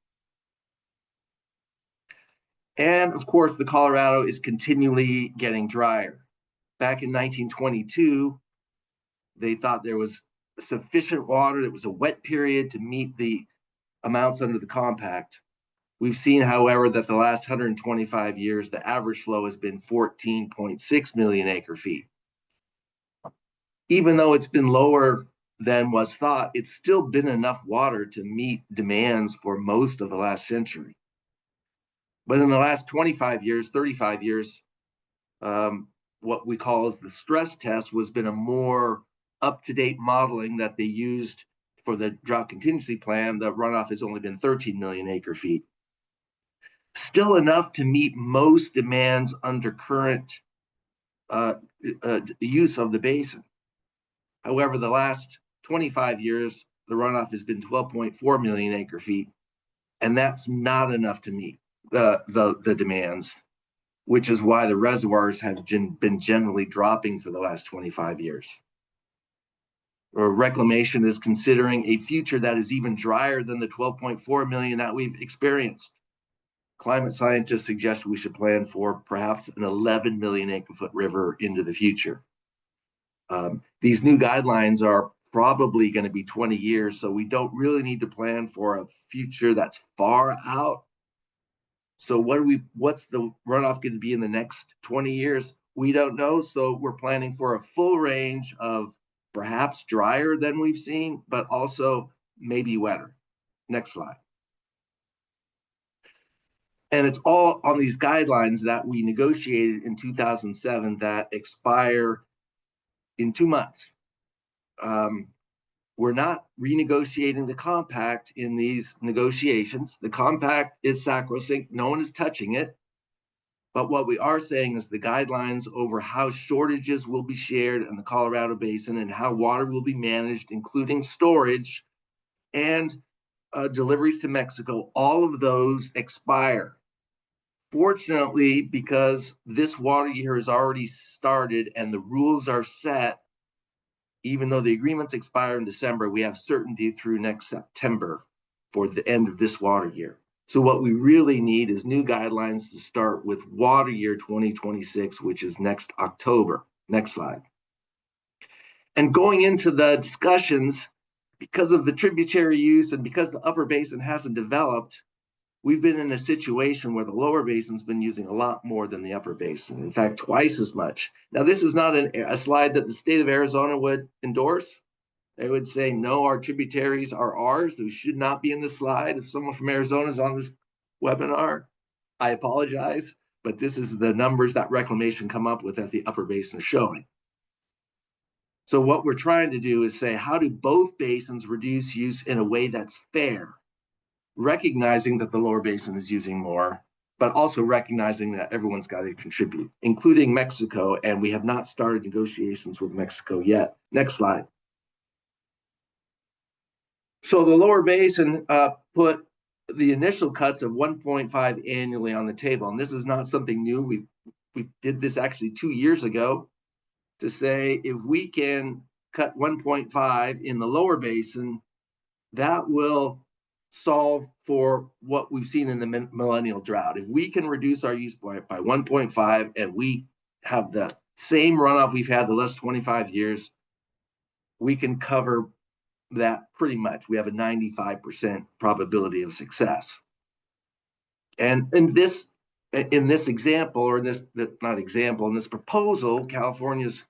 And of course, the Colorado is continually getting drier. Back in 1922, they thought there was sufficient water, that was a wet period to meet the amounts under the compact. We've seen, however, that the last 125 years, the average flow has been 14.6 million acre feet. Even though it's been lower than was thought, it's still been enough water to meet demands for most of the last century. But in the last 25 years, 35 years, what we call as the stress test was been a more up-to-date modeling that they used for the drought contingency plan. The runoff has only been 13 million acre feet. Still enough to meet most demands under current use of the basin. However, the last 25 years, the runoff has been 12.4 million acre feet, and that's not enough to meet the demands, which is why the reservoirs have been generally dropping for the last 25 years. Reclamation is considering a future that is even drier than the 12.4 million that we've experienced. Climate scientists suggest we should plan for perhaps an 11 million acre foot river into the future. These new guidelines are probably going to be 20 years, so we don't really need to plan for a future that's far out. So what's the runoff going to be in the next 20 years? We don't know. So we're planning for a full range of perhaps drier than we've seen, but also maybe wetter. Next slide. And it's all on these guidelines that we negotiated in 2007 that expire in 2 months. We're not renegotiating the compact in these negotiations. The compact is sacrosanct. No one is touching it. But what we are saying is the guidelines over how shortages will be shared in the Colorado Basin and how water will be managed, including storage and deliveries to Mexico, all of those expire Fortunately, because this water year has already started and the rules are set, even though the agreements expire in December, we have certainty through next September for the end of this water year. So what we really need is new guidelines to start with water year 2026, which is next October. Next slide. And going into the discussions, because of the tributary use and because the upper basin hasn't developed, we've been in a situation where the lower basin's been using a lot more than the upper basin. In fact, twice as much. Now, this is not a slide that the state of Arizona would endorse. They would say, no, our tributaries are ours. They should not be in this slide. If someone from Arizona is on this webinar, I apologize, but this is the numbers that reclamation come up with that the upper basin is showing. So what we're trying to do is say, how do both basins reduce use in a way that's fair, recognizing that the lower basin is using more, but also recognizing that everyone's got to contribute, including Mexico, and we have not started negotiations with Mexico yet. Next slide. So the lower basin put the initial cuts of 1.5 annually on the table, and this is not something new. We did this actually 2 years ago to say if we can cut 1.5 in the lower basin, that will solve for what we've seen in the millennial drought. If we can reduce our use by 1.5 and we have the same runoff we've had the last 25 years, we can cover that pretty much. We have a 95% probability of success. And in this example, or in this, not example, in this proposal, California's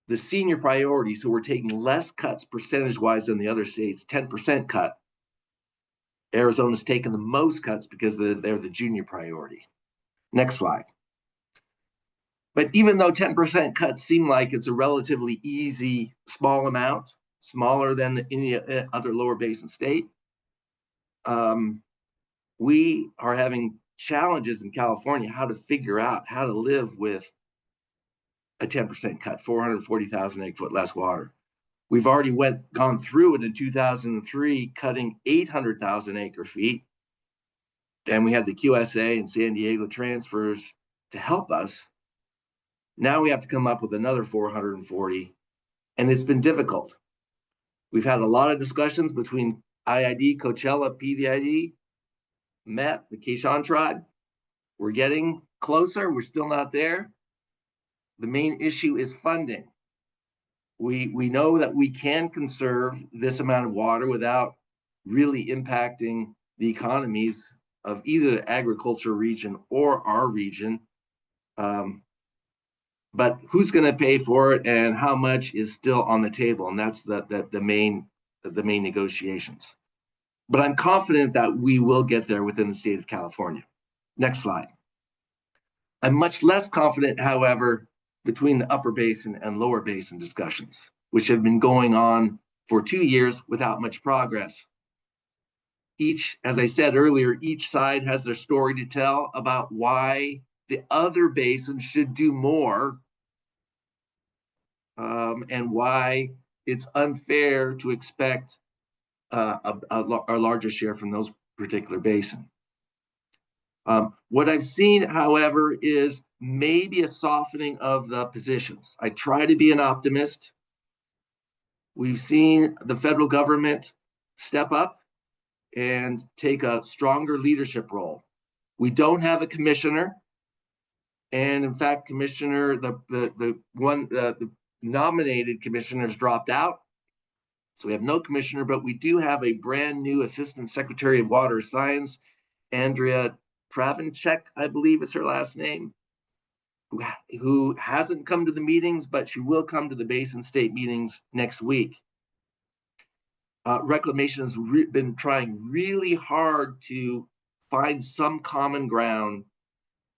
the senior priority. So we're taking less cuts percentage-wise than the other states, 10% cut. Arizona's taken the most cuts because they're the junior priority. Next slide. But even though 10% cuts seem like it's a relatively easy, small amount, smaller than any other lower basin state, we are having challenges in California how to figure out how to live with a 10% cut, 440,000 acre-foot less water. We've already gone through it in 2003, cutting 800,000 acre feet, and we had the QSA and San Diego transfers to help us. Now we have to come up with another 440, and it's been difficult. We've had a lot of discussions between IID, Coachella, PVID, Met, the Quechan tribe. We're getting closer. We're still not there. The main issue is funding. We know that we can conserve this amount of water without really impacting the economies of either the agriculture region or our region. But who's going to pay for it and how much is still on the table? And that's the main negotiations. But I'm confident that we will get there within the state of California. Next slide. I'm much less confident, however, between the upper basin and lower basin discussions, which have been going on for 2 years without much progress. As I said earlier, each side has their story to tell about why the other basin should do more, and why it's unfair to expect a larger share from those particular basin. What I've seen, however, is maybe a softening of the positions. I try to be an optimist. We've seen the federal government step up and take a stronger leadership role. We don't have a commissioner, and in fact, the nominated commissioners dropped out. So we have no commissioner, but we do have a brand new Assistant Secretary of Water Science, Andrea Travenchek, I believe is her last name, who hasn't come to the meetings, but she will come to the Basin State meetings next week. Reclamation has been trying really hard to find some common ground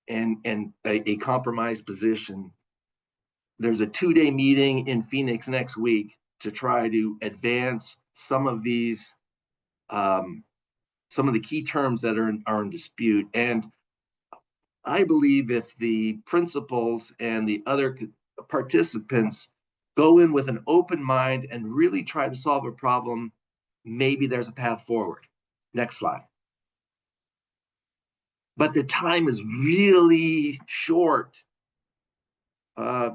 and a compromise position. There's a 2-day meeting in Phoenix next week to try to advance some of these, some of the key terms that are in dispute. And I believe if the principals and the other participants go in with an open mind and really try to solve a problem, maybe there's a path forward. Next slide. but the time is really short.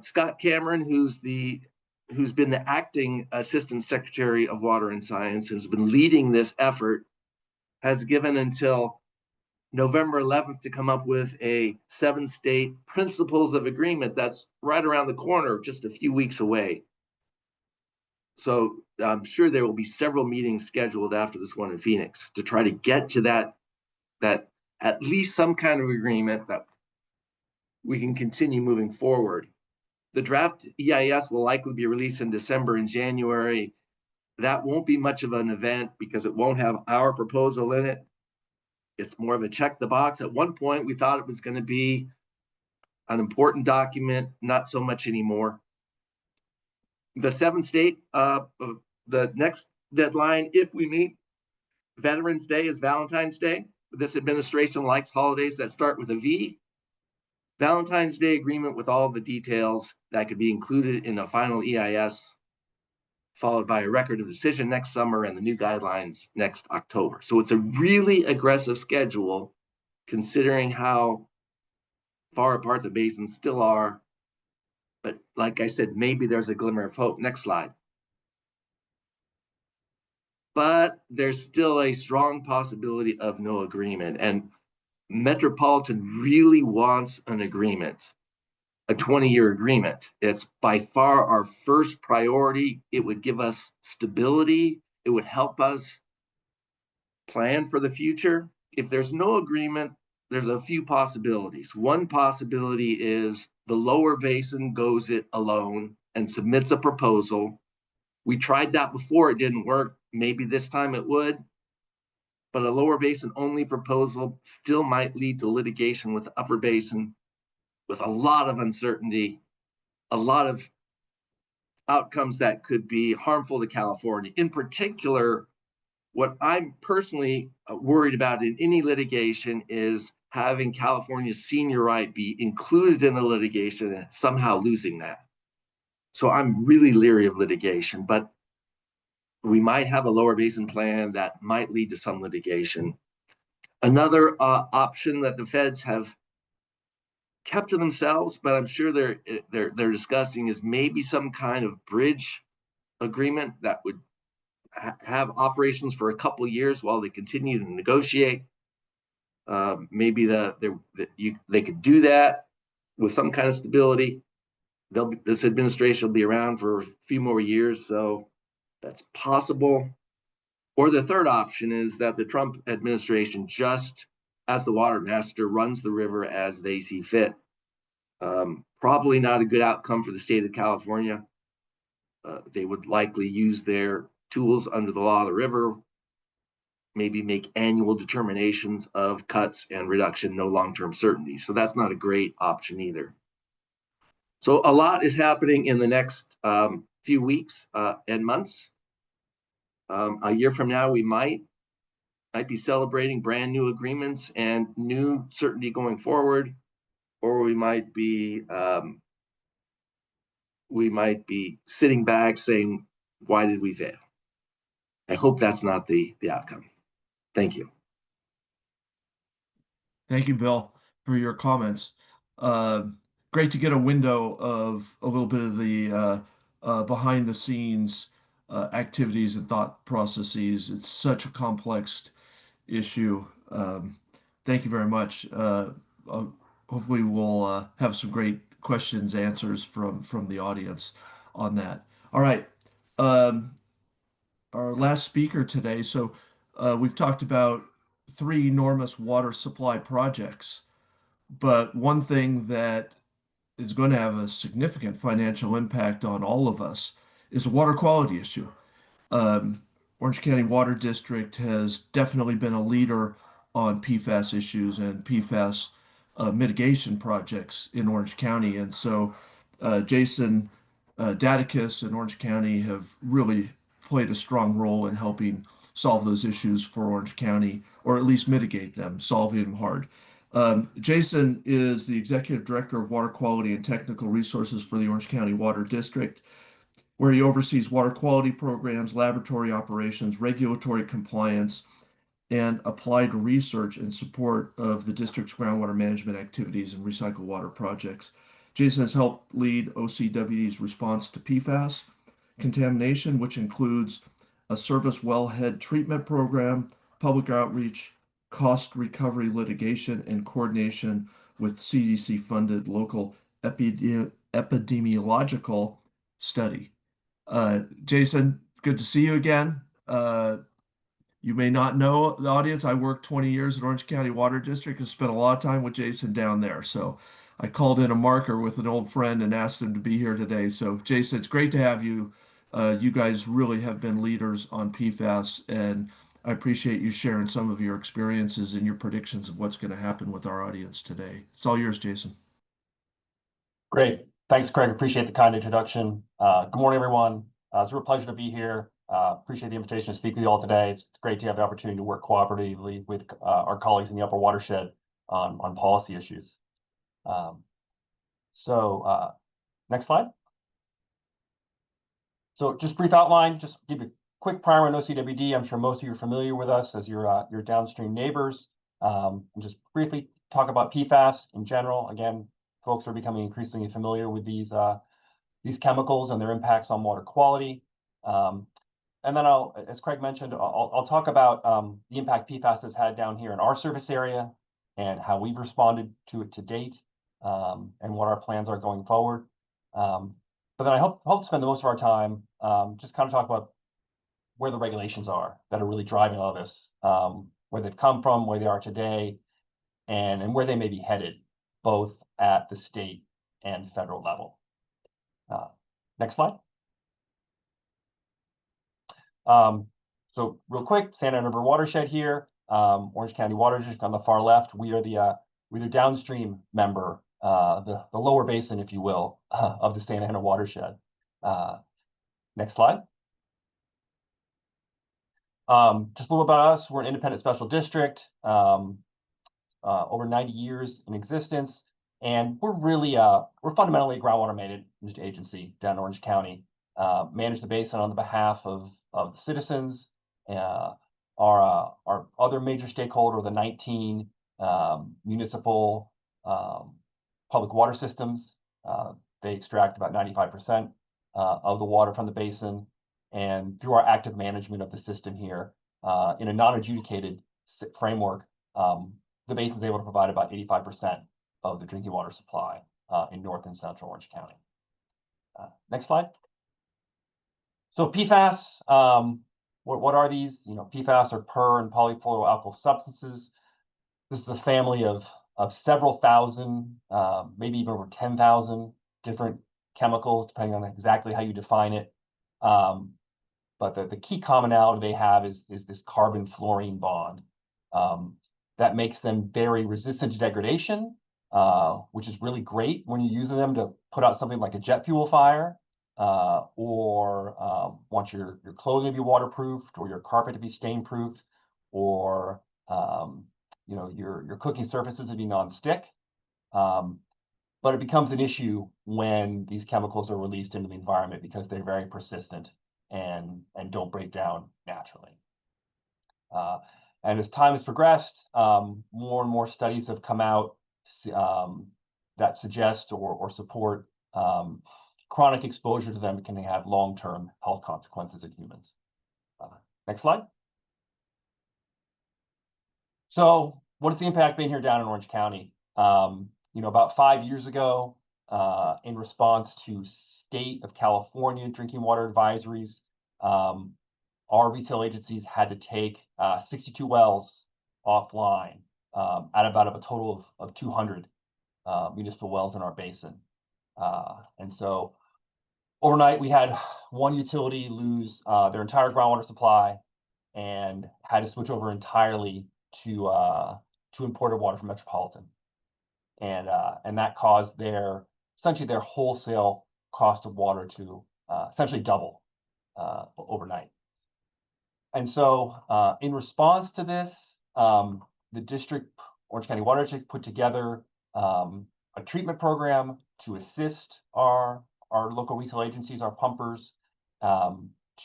Scott Cameron, who's been the acting Assistant Secretary of Water and Science, who's been leading this effort, has given until November 11th to come up with a 7-state principles of agreement that's right around the corner, just a few weeks away. So I'm sure there will be several meetings scheduled after this one in Phoenix to try to get to that at least some kind of agreement that we can continue moving forward. The draft EIS will likely be released in December and January. That won't be much of an event because it won't have our proposal in it. It's more of a check the box. At one point, we thought it was going to be an important document, not so much anymore. The 7-state, the next deadline, if we meet, Veterans Day is Valentine's Day. This administration likes holidays that start with a V. Valentine's Day agreement with all of the details that could be included in a final EIS, followed by a record of decision next summer and the new guidelines next October. So it's a really aggressive schedule considering how far apart the basins still are. But like I said, maybe there's a glimmer of hope. Next slide. But there's still a strong possibility of no agreement. And Metropolitan really wants an agreement, a 20-year agreement. It's by far our first priority. It would give us stability. It would help us plan for the future. If there's no agreement, there's a few possibilities. One possibility is the lower basin goes it alone and submits a proposal. We tried that before, it didn't work. Maybe this time it would. But a lower basin only proposal still might lead to litigation with the upper basin, with a lot of uncertainty, a lot of outcomes that could be harmful to California. In particular, what I'm personally worried about in any litigation is having California's senior right be included in the litigation and somehow losing that. So I'm really leery of litigation, but we might have a lower basin plan that might lead to some litigation. Another option that the feds have kept to themselves, but I'm sure they're discussing, is maybe some kind of bridge agreement that would have operations for a couple of years while they continue to negotiate. Maybe they could do that with some kind of stability. This administration will be around for a few more years, so that's possible. Or the third option is that the Trump administration, just as the water master, runs the river as they see fit. Probably not a good outcome for the state of California. They would likely use their tools under the law of the river, maybe make annual determinations of cuts and reduction, no long-term certainty. So that's not a great option either. So a lot is happening in the next few weeks and months. A year from now, we might be celebrating brand new agreements and new certainty going forward, or we might be sitting back saying, why did we fail? I hope that's not the outcome. Thank you. Thank you, Bill, for your comments. Great to get a window of a little bit of the behind the scenes activities and thought processes. It's such a complex issue. Thank you very much. Hopefully we'll have some great questions, answers from the audience on that. All right. Our last speaker today. So we've talked about 3 enormous water supply projects, but one thing that is going to have a significant financial impact on all of us is a water quality issue. Orange County Water District has definitely been a leader on PFAS issues and PFAS mitigation projects in Orange County. And so Jason Dadaki and Orange County have really played a strong role in helping solve those issues for Orange County, or at least mitigate them, solving them hard. Jason is the Executive Director of Water Quality and Technical Resources for the Orange County Water District, where he oversees water quality programs, laboratory operations, regulatory compliance, and applied research in support of the district's groundwater management activities and recycled water projects. Jason has helped lead OCWD's response to PFAS contamination, which includes a service wellhead treatment program, public outreach, cost recovery litigation, and coordination with CDC-funded local epidemiological study. Jason, good to see you again. You may not know the audience. I worked 20 years at Orange County Water District and spent a lot of time with Jason down there. So I called in a marker with an old friend and asked him to be here today. So Jason, it's great to have you. You guys really have been leaders on PFAS, and I appreciate you sharing some of your experiences and your predictions of what's going to happen with our audience today. It's all yours, Jason. Great. Thanks, Craig. Appreciate the kind introduction. Good morning, everyone. It's a real pleasure to be here. Appreciate the invitation to speak with you all today. It's great to have the opportunity to work cooperatively with our colleagues in the upper watershed on policy issues. Next slide. So just brief outline, just give you a quick primer on OCWD. I'm sure most of you are familiar with us as your downstream neighbors. And just briefly talk about PFAS in general. Again, folks are becoming increasingly familiar with these chemicals and their impacts on water quality. And then as Craig mentioned, I'll talk about the impact PFAS has had down here in our service area and how we've responded to it to date, and what our plans are going forward. But then I hope to spend the most of our time just kind of talk about where the regulations are that are really driving all this, where they've come from, where they are today, and where they may be headed, both at the state and federal level. Next slide. So real quick, Santa Ana River watershed here, Orange County Water District on the far left. We're the downstream member, the lower basin, if you will, of the Santa Ana watershed. Next slide. Just a little about us. We're an independent special district, over 90 years in existence, and we're fundamentally a groundwater management agency down in Orange County. Manage the basin on the behalf of the citizens. Our other major stakeholder, the 19 municipal public water systems. They extract about 95% of the water from the basin, and through our active management of the system here, in a non-adjudicated framework, the basin is able to provide about 85% of the drinking water supply in North and Central Orange County. Next slide. So PFAS, what are these? PFAS are per and polyfluoroalkyl substances. This is a family of several thousand, maybe even over 10,000 different chemicals, depending on exactly how you define it. But the key commonality they have is this carbon-fluorine bond that makes them very resistant to degradation, which is really great when you're using them to put out something like a jet fuel fire, or want your clothing to be waterproofed, or your carpet to be stain-proofed, or your cooking surfaces to be non-stick. But it becomes an issue when these chemicals are released into the environment because they're very persistent and don't break down naturally. And as time has progressed, more and more studies have come out that suggest or support chronic exposure to them can have long-term health consequences in humans. Next slide. So what has the impact been here down in Orange County? About 5 years ago, in response to state of California drinking water advisories, our retail agencies had to take 62 wells offline at about a total of 200 municipal wells in our basin. And so overnight, we had one utility lose their entire groundwater supply and had to switch over entirely to imported water from Metropolitan. And that caused essentially their wholesale cost of water to essentially double overnight. And so in response to this, the Orange County Water District put together a treatment program to assist our local retail agencies, our pumpers,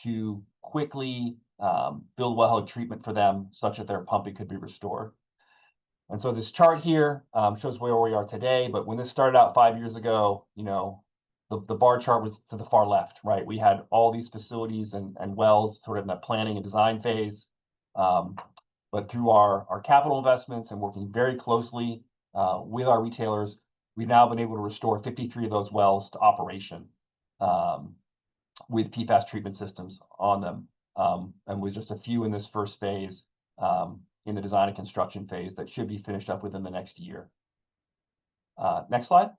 to quickly build wellhead treatment for them such that their pumping could be restored. And so this chart here shows where we are today. But when this started out 5 years ago, the bar chart was to the far left, right? We had all these facilities and wells sort of in that planning and design phase. But through our capital investments and working very closely with our retailers, we've now been able to restore 53 of those wells to operation with PFAS treatment systems on them. And with just a few in this first phase, in the design and construction phase that should be finished up within the next year. Next slide.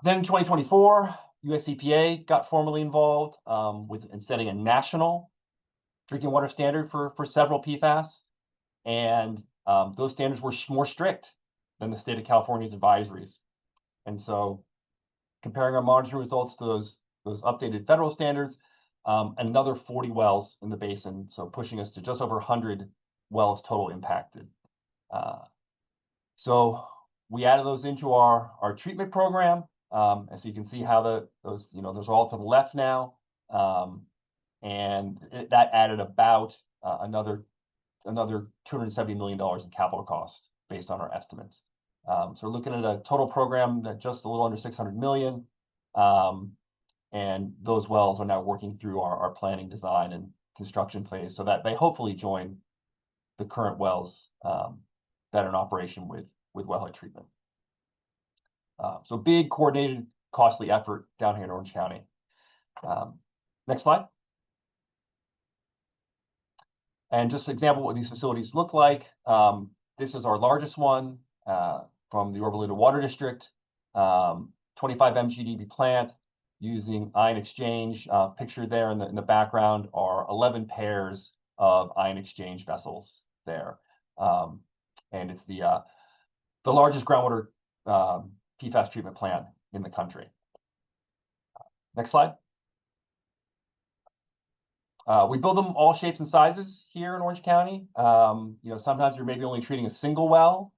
Then in 2024, US EPA got formally involved in setting a national drinking water standard for several PFAS. And those standards were more strict than the state of California's advisories. And so comparing our monitoring results to those updated federal standards, another 40 wells in the basin, so pushing us to just over 100 wells total impacted. So we added those into our treatment program, and so you can see how those are all to the left now, and that added about another $270 million in capital costs based on our estimates. So we're looking at a total program that just a little under 600 million. And those wells are now working through our planning, design, and construction phase so that they hopefully join the current wells that are in operation with wellhead treatment. So big, coordinated, costly effort down here in Orange County. Next slide. And just an example of what these facilities look like. This is our largest one from the Orvalina Water District, 25 MGDB plant, using ion exchange. Pictured there in the background are 11 pairs of ion exchange vessels there. And it's the largest groundwater PFAS treatment plant in the country. Next slide. We build them all shapes and sizes here in Orange County. Sometimes you're maybe only treating a single well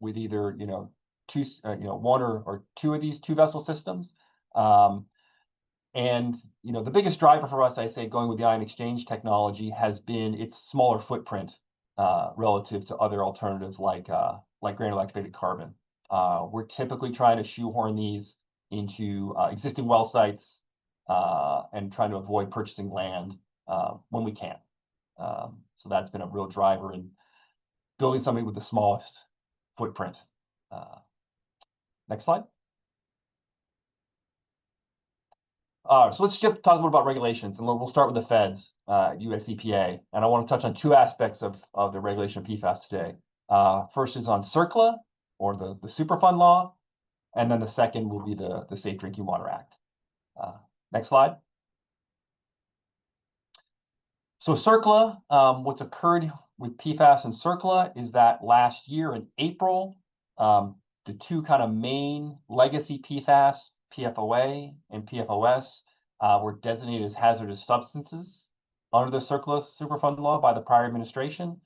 with either one or two of these 2-vessel systems. And the biggest driver for us, I say, going with the ion exchange technology has been its smaller footprint relative to other alternatives like granular activated carbon. We're typically trying to shoehorn these into existing well sites and trying to avoid purchasing land when we can. So that's been a real driver in building something with the smallest footprint. Next slide. So let's just talk a little about regulations, and we'll start with the feds, US EPA. And I want to touch on two aspects of the regulation of PFAS today. First is on CERCLA, or the Superfund law, and then the second will be the Safe Drinking Water Act. Next slide. So CERCLA, what's occurred with PFAS and CERCLA is that last year in April, the two kind of main legacy PFAS, PFOA and PFOS, were designated as hazardous substances under the CERCLA Superfund law by the prior administration.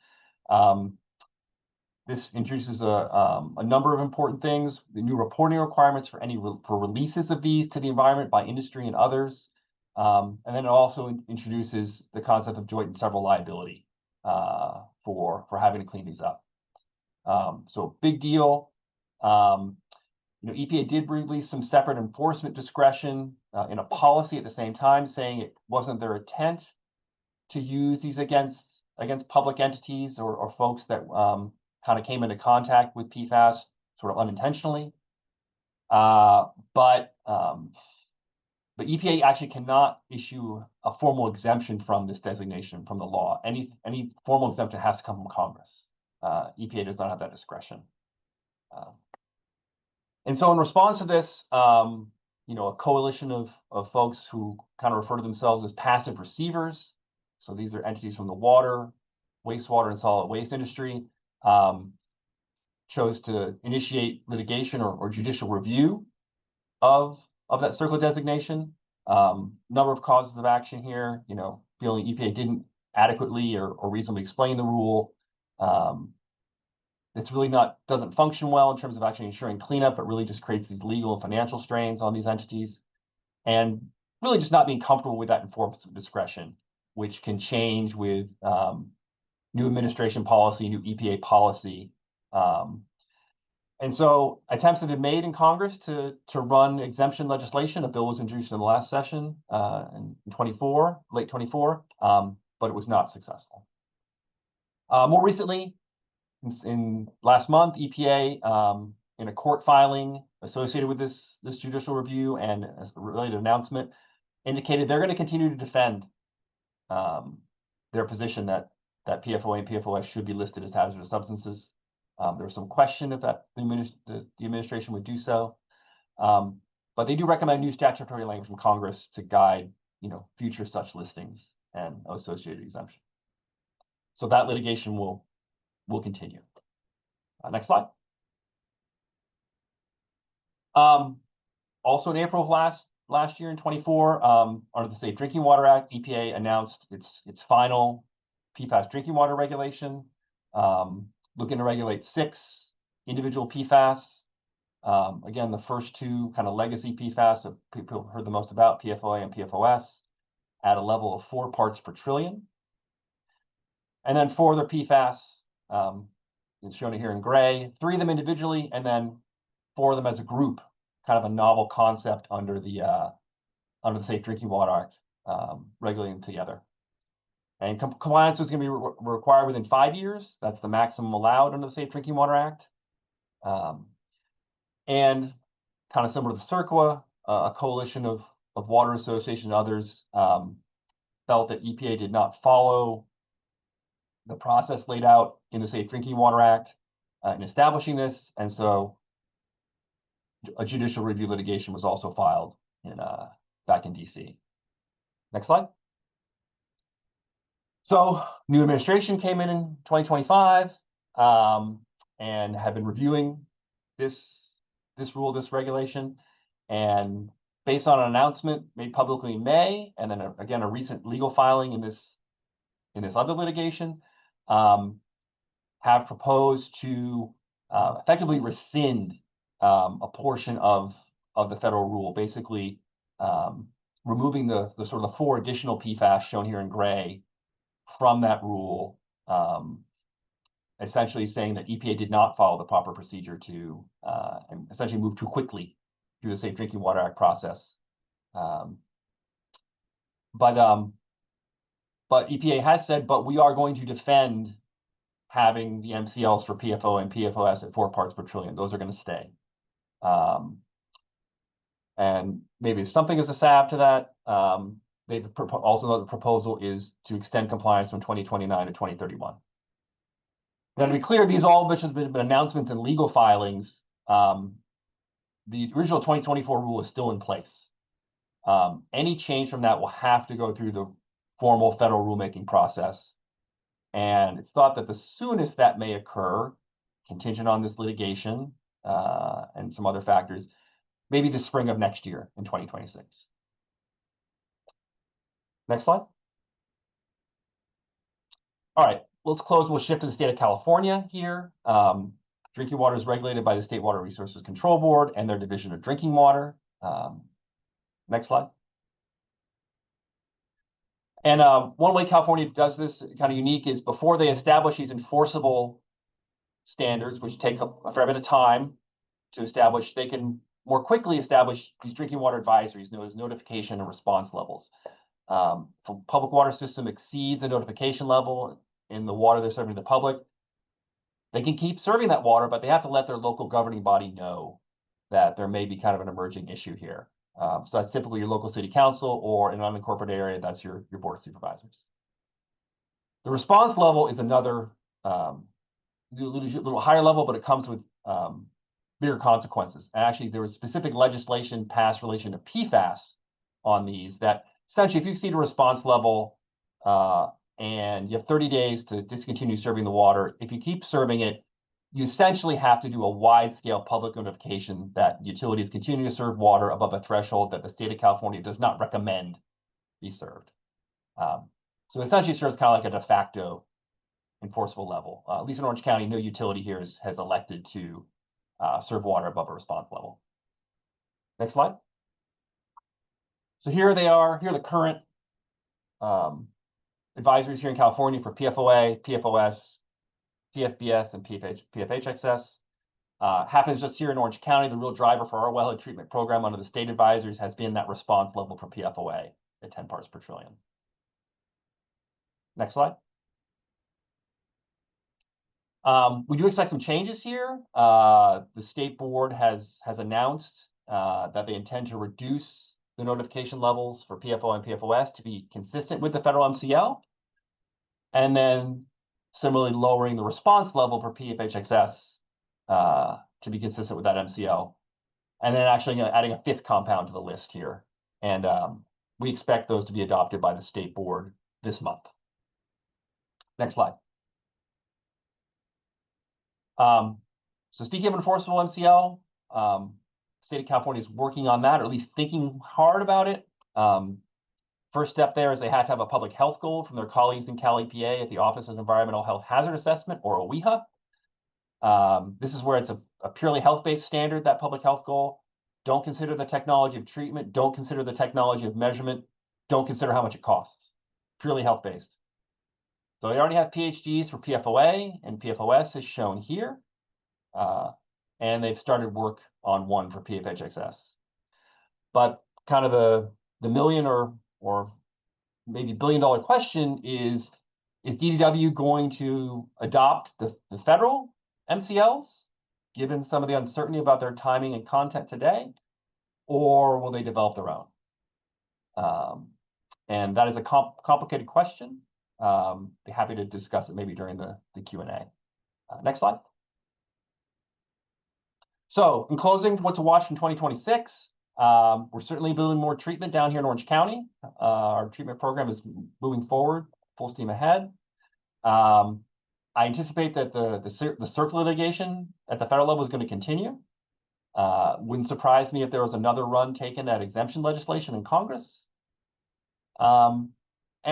This introduces a number of important things: the new reporting requirements for releases of these to the environment by industry and others, and then it also introduces the concept of joint and several liability for having to clean these up. So big deal. EPA did release some separate enforcement discretion in a policy at the same time, saying it wasn't their intent to use these against public entities or folks that kind of came into contact with PFAS sort of unintentionally. But EPA actually cannot issue a formal exemption from this designation from the law. Any formal exemption has to come from Congress. EPA does not have that discretion. And so in response to this, a coalition of folks who kind of refer to themselves as passive receivers, so these are entities from the water, wastewater, and solid waste industry, chose to initiate litigation or judicial review of that CERCLA designation. Number of causes of action here, feeling EPA didn't adequately or reasonably explain the rule. It's really doesn't function well in terms of actually ensuring cleanup, but really just creates these legal and financial strains on these entities. And really just not being comfortable with that enforcement discretion, which can change with new administration policy, new EPA policy. And so attempts have been made in Congress to run exemption legislation. A bill was introduced in the last session in late 24, but it was not successful. More recently, in last month, EPA, in a court filing associated with this judicial review and a related announcement, indicated they're going to continue to defend their position that PFOA and PFOS should be listed as hazardous substances. There was some question if the administration would do so, but they do recommend new statutory language from Congress to guide, future such listings and associated exemption. So that litigation will continue. Next slide. Also in April of last year in 24, under the Safe Drinking Water Act, EPA announced its final PFAS drinking water regulation, looking to regulate 6 individual PFAS. Again, the first 2 kind of legacy PFAS that people heard the most about, PFOA and PFOS, at a level of 4 parts per trillion. And then 4 other PFAS, it's shown here in gray, 3 of them individually, and then 4 of them as a group, kind of a novel concept under the Safe Drinking Water Act, regulating them together. And compliance was going to be required within 5 years. That's the maximum allowed under the Safe Drinking Water Act. And kind of similar to CERCLA, a coalition of water associations and others felt that EPA did not follow the process laid out in the Safe Drinking Water Act in establishing this. And so a judicial review litigation was also filed back in DC. Next slide. So new administration came in 2025 and have been reviewing this regulation, and based on an announcement made publicly in May, and then again a recent legal filing in this other litigation, have proposed to effectively rescind a portion of the federal rule, basically removing the sort of the 4 additional PFAS shown here in gray from that rule, essentially saying that EPA did not follow the proper procedure to and essentially move too quickly through the Safe Drinking Water Act process. But EPA has said, but we are going to defend having the MCLs for PFO and PFOS at 4 parts per trillion. Those are going to stay. And maybe something as a salve to that, they've also know the proposal is to extend compliance from 2029 to 2031. Now, to be clear, these all of which have been announcements and legal filings. The original 2024 rule is still in place. Any change from that will have to go through the formal federal rulemaking process. And it's thought that the soonest that may occur, contingent on this litigation and some other factors, maybe the spring of next year in 2026. Next slide. All right, let's close. We'll shift to the state of California here. Drinking water is regulated by the State Water Resources Control Board and their Division of Drinking Water. Next slide. And one way California does this kind of unique is before they establish these enforceable standards, which take a fair bit of time to establish, they can more quickly establish these drinking water advisories, known as notification and response levels. If a public water system exceeds a notification level in the water they're serving the public, they can keep serving that water, but they have to let their local governing body know that there may be kind of an emerging issue here. So that's typically your local city council, or in an unincorporated area, that's your board of supervisors. The response level is another little higher level, but it comes with bigger consequences. And actually, there was specific legislation passed in relation to PFAS on these that essentially, if you exceed a response level and you have 30 days to discontinue serving the water, if you keep serving it, you essentially have to do a wide-scale public notification that utilities continue to serve water above a threshold that the state of California does not recommend be served. So essentially, it serves kind of like a de facto enforceable level. At least in Orange County, no utility here has elected to serve water above a response level. Next slide. So here they are. Here are the current advisories here in California for PFOA, PFOS, PFBS, and PFHXS. Happens just here in Orange County. The real driver for our wellhead treatment program under the state advisories has been that response level for PFOA at 10 parts per trillion. Next slide. We do expect some changes here. The state board has announced that they intend to reduce the notification levels for PFO and PFOS to be consistent with the federal MCL, and then similarly lowering the response level for PFHXS to be consistent with that MCL, and then actually adding a fifth compound to the list here. And we expect those to be adopted by the state board this month. Next slide. So speaking of enforceable MCL, state of California is working on that, or at least thinking hard about it. First step there is they had to have a public health goal from their colleagues in Cal EPA at the Office of Environmental Health Hazard Assessment, or OEHA. This is where it's a purely health-based standard, that public health goal. Don't consider the technology of treatment. Don't consider the technology of measurement. Don't consider how much it costs. Purely health-based. So they already have PhDs for PFOA and PFOS is shown here. And they've started work on one for PFHXS. But kind of the million or maybe $1 billion question is DDW going to adopt the federal MCLs, given some of the uncertainty about their timing and content today, or will they develop their own? And that is a complicated question. Be happy to discuss it maybe during the Q&A. Next slide. So in closing, what to watch in 2026? We're certainly building more treatment down here in Orange County. Our treatment program is moving forward, full steam ahead. I anticipate that the CERC litigation at the federal level is going to continue. Wouldn't surprise me if there was another run taken at exemption legislation in Congress. And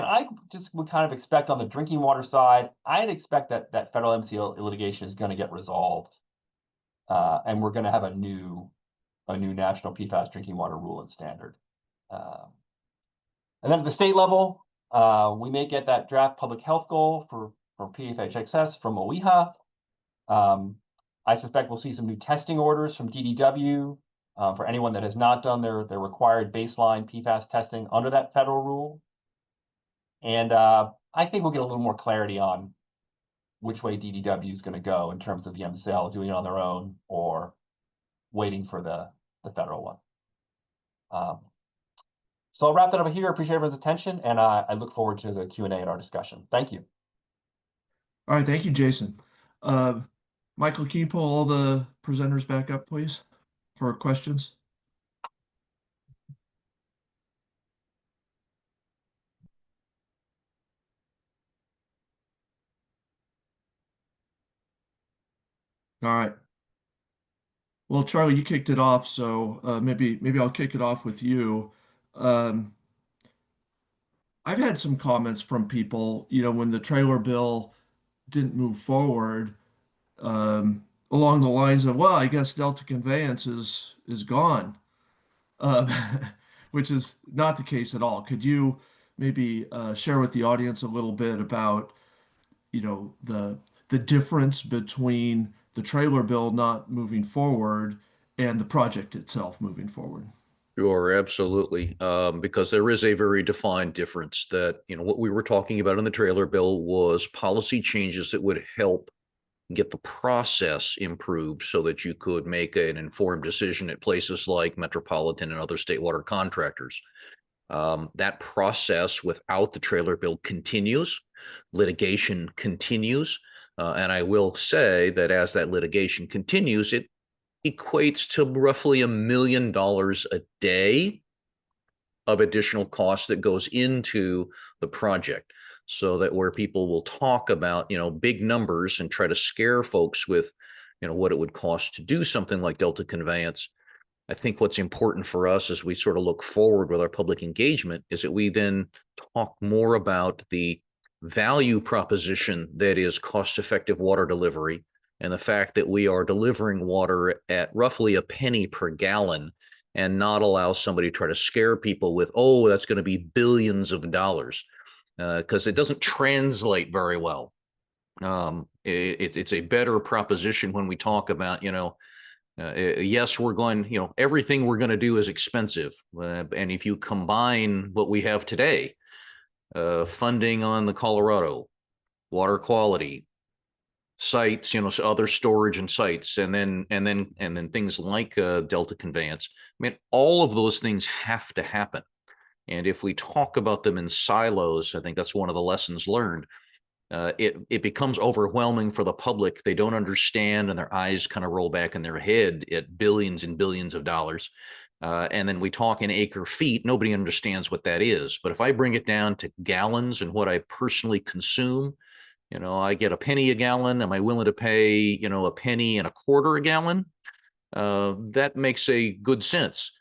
I just would kind of expect on the drinking water side, I'd expect that federal MCL litigation is going to get resolved. And we're going to have a new national PFAS drinking water rule and standard. And then at the state level, we may get that draft public health goal for PFHXS from OEHA. I suspect we'll see some new testing orders from DDW for anyone that has not done their required baseline PFAS testing under that federal rule. And I think we'll get a little more clarity on which way DDW is going to go in terms of the MCL, doing it on their own or waiting for the federal one. So I'll wrap that up here. Appreciate everyone's attention, and I look forward to the Q&A and our discussion. Thank you. All right, thank you, Jason. Michael, can you pull all the presenters back up, please, for questions? All right. Well, Charlie, you kicked it off, so maybe I'll kick it off with you. I've had some comments from people, when the trailer bill didn't move forward, along the lines of, well, I guess Delta Conveyance is gone, which is not the case at all. Could you maybe share with the audience a little bit about, the difference between the trailer bill not moving forward and the project itself moving forward? Sure, absolutely. Because there is a very defined difference that, what we were talking about in the trailer bill was policy changes that would help get the process improved so that you could make an informed decision at places like Metropolitan and other state water contractors. That process without the trailer bill continues, litigation continues. And I will say that as that litigation continues, it equates to roughly $1 million a day of additional cost that goes into the project. So that where people will talk about, big numbers and try to scare folks with, what it would cost to do something like Delta Conveyance. I think what's important for us as we sort of look forward with our public engagement is that we then talk more about the value proposition that is cost-effective water delivery and the fact that we are delivering water at roughly a penny per gallon and not allow somebody to try to scare people with, oh, that's going to be billions of dollars, because it doesn't translate very well. It's a better proposition when we talk about, yes, we're going, everything we're going to do is expensive. And if you combine what we have today, funding on the Colorado, water quality, sites, other storage and sites, and then things like Delta Conveyance. I mean, all of those things have to happen. And if we talk about them in silos, I think that's one of the lessons learned. It becomes overwhelming for the public. They don't understand, and their eyes kind of roll back in their head at billions and billions of dollars. And then we talk in acre feet. Nobody understands what that is. But if I bring it down to gallons and what I personally consume, I get a penny a gallon. Am I willing to pay, a penny and a quarter a gallon? That makes a good sense.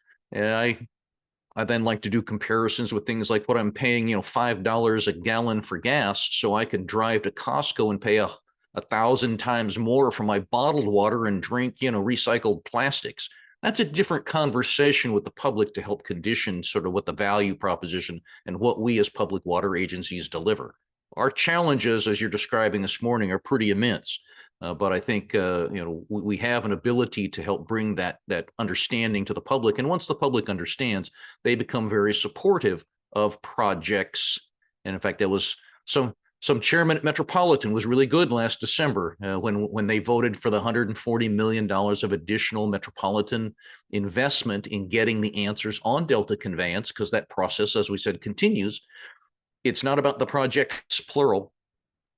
I then like to do comparisons with things like what I'm paying, $5 a gallon for gas, so I could drive to Costco and pay a 1,000 times more for my bottled water and drink, recycled plastics. That's a different conversation with the public to help condition sort of what the value proposition and what we as public water agencies deliver. Our challenges, as you're describing this morning, are pretty immense. But I think we have an ability to help bring that understanding to the public. And once the public understands, they become very supportive of projects. And in fact, there was some chairman at Metropolitan was really good last December when they voted for the $140 million of additional Metropolitan investment in getting the answers on Delta Conveyance, because that process, as we said, continues. It's not about the projects, plural.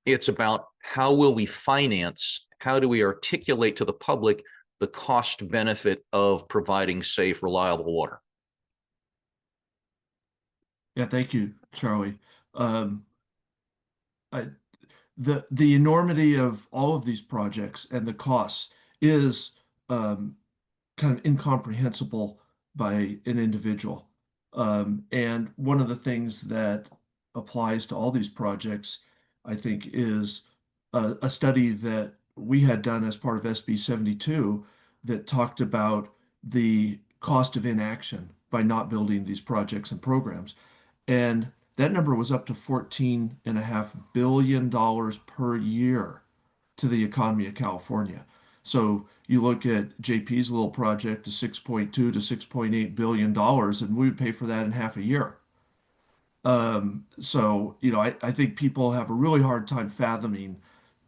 It's about how will we finance, how do we articulate to the public the cost benefit of providing safe, reliable water. Yeah, thank you, Charlie. The enormity of all of these projects and the costs is kind of incomprehensible by an individual. And one of the things that applies to all these projects, I think, is a study that we had done as part of SB 72 that talked about the cost of inaction by not building these projects and programs. And that number was up to $14.5 billion per year to the economy of California. So you look at JP's little project, the 6.2 to $6.8 billion, and we would pay for that in half a year. I think people have a really hard time fathoming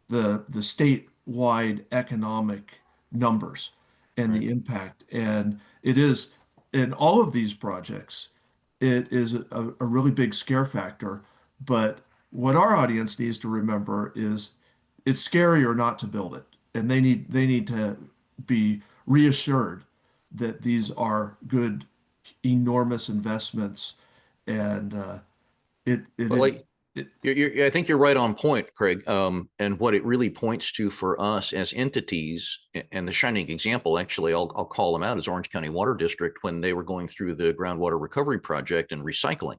the statewide economic numbers and the impact. And it is in all of these projects, it is a really big scare factor. But what our audience needs to remember is it's scarier not to build it. And they need to be reassured that these are good, enormous investments. And I think you're right on point, Craig. And what it really points to for us as entities, and the shining example, actually, I'll call them out, is Orange County Water District when they were going through the groundwater recovery project and recycling.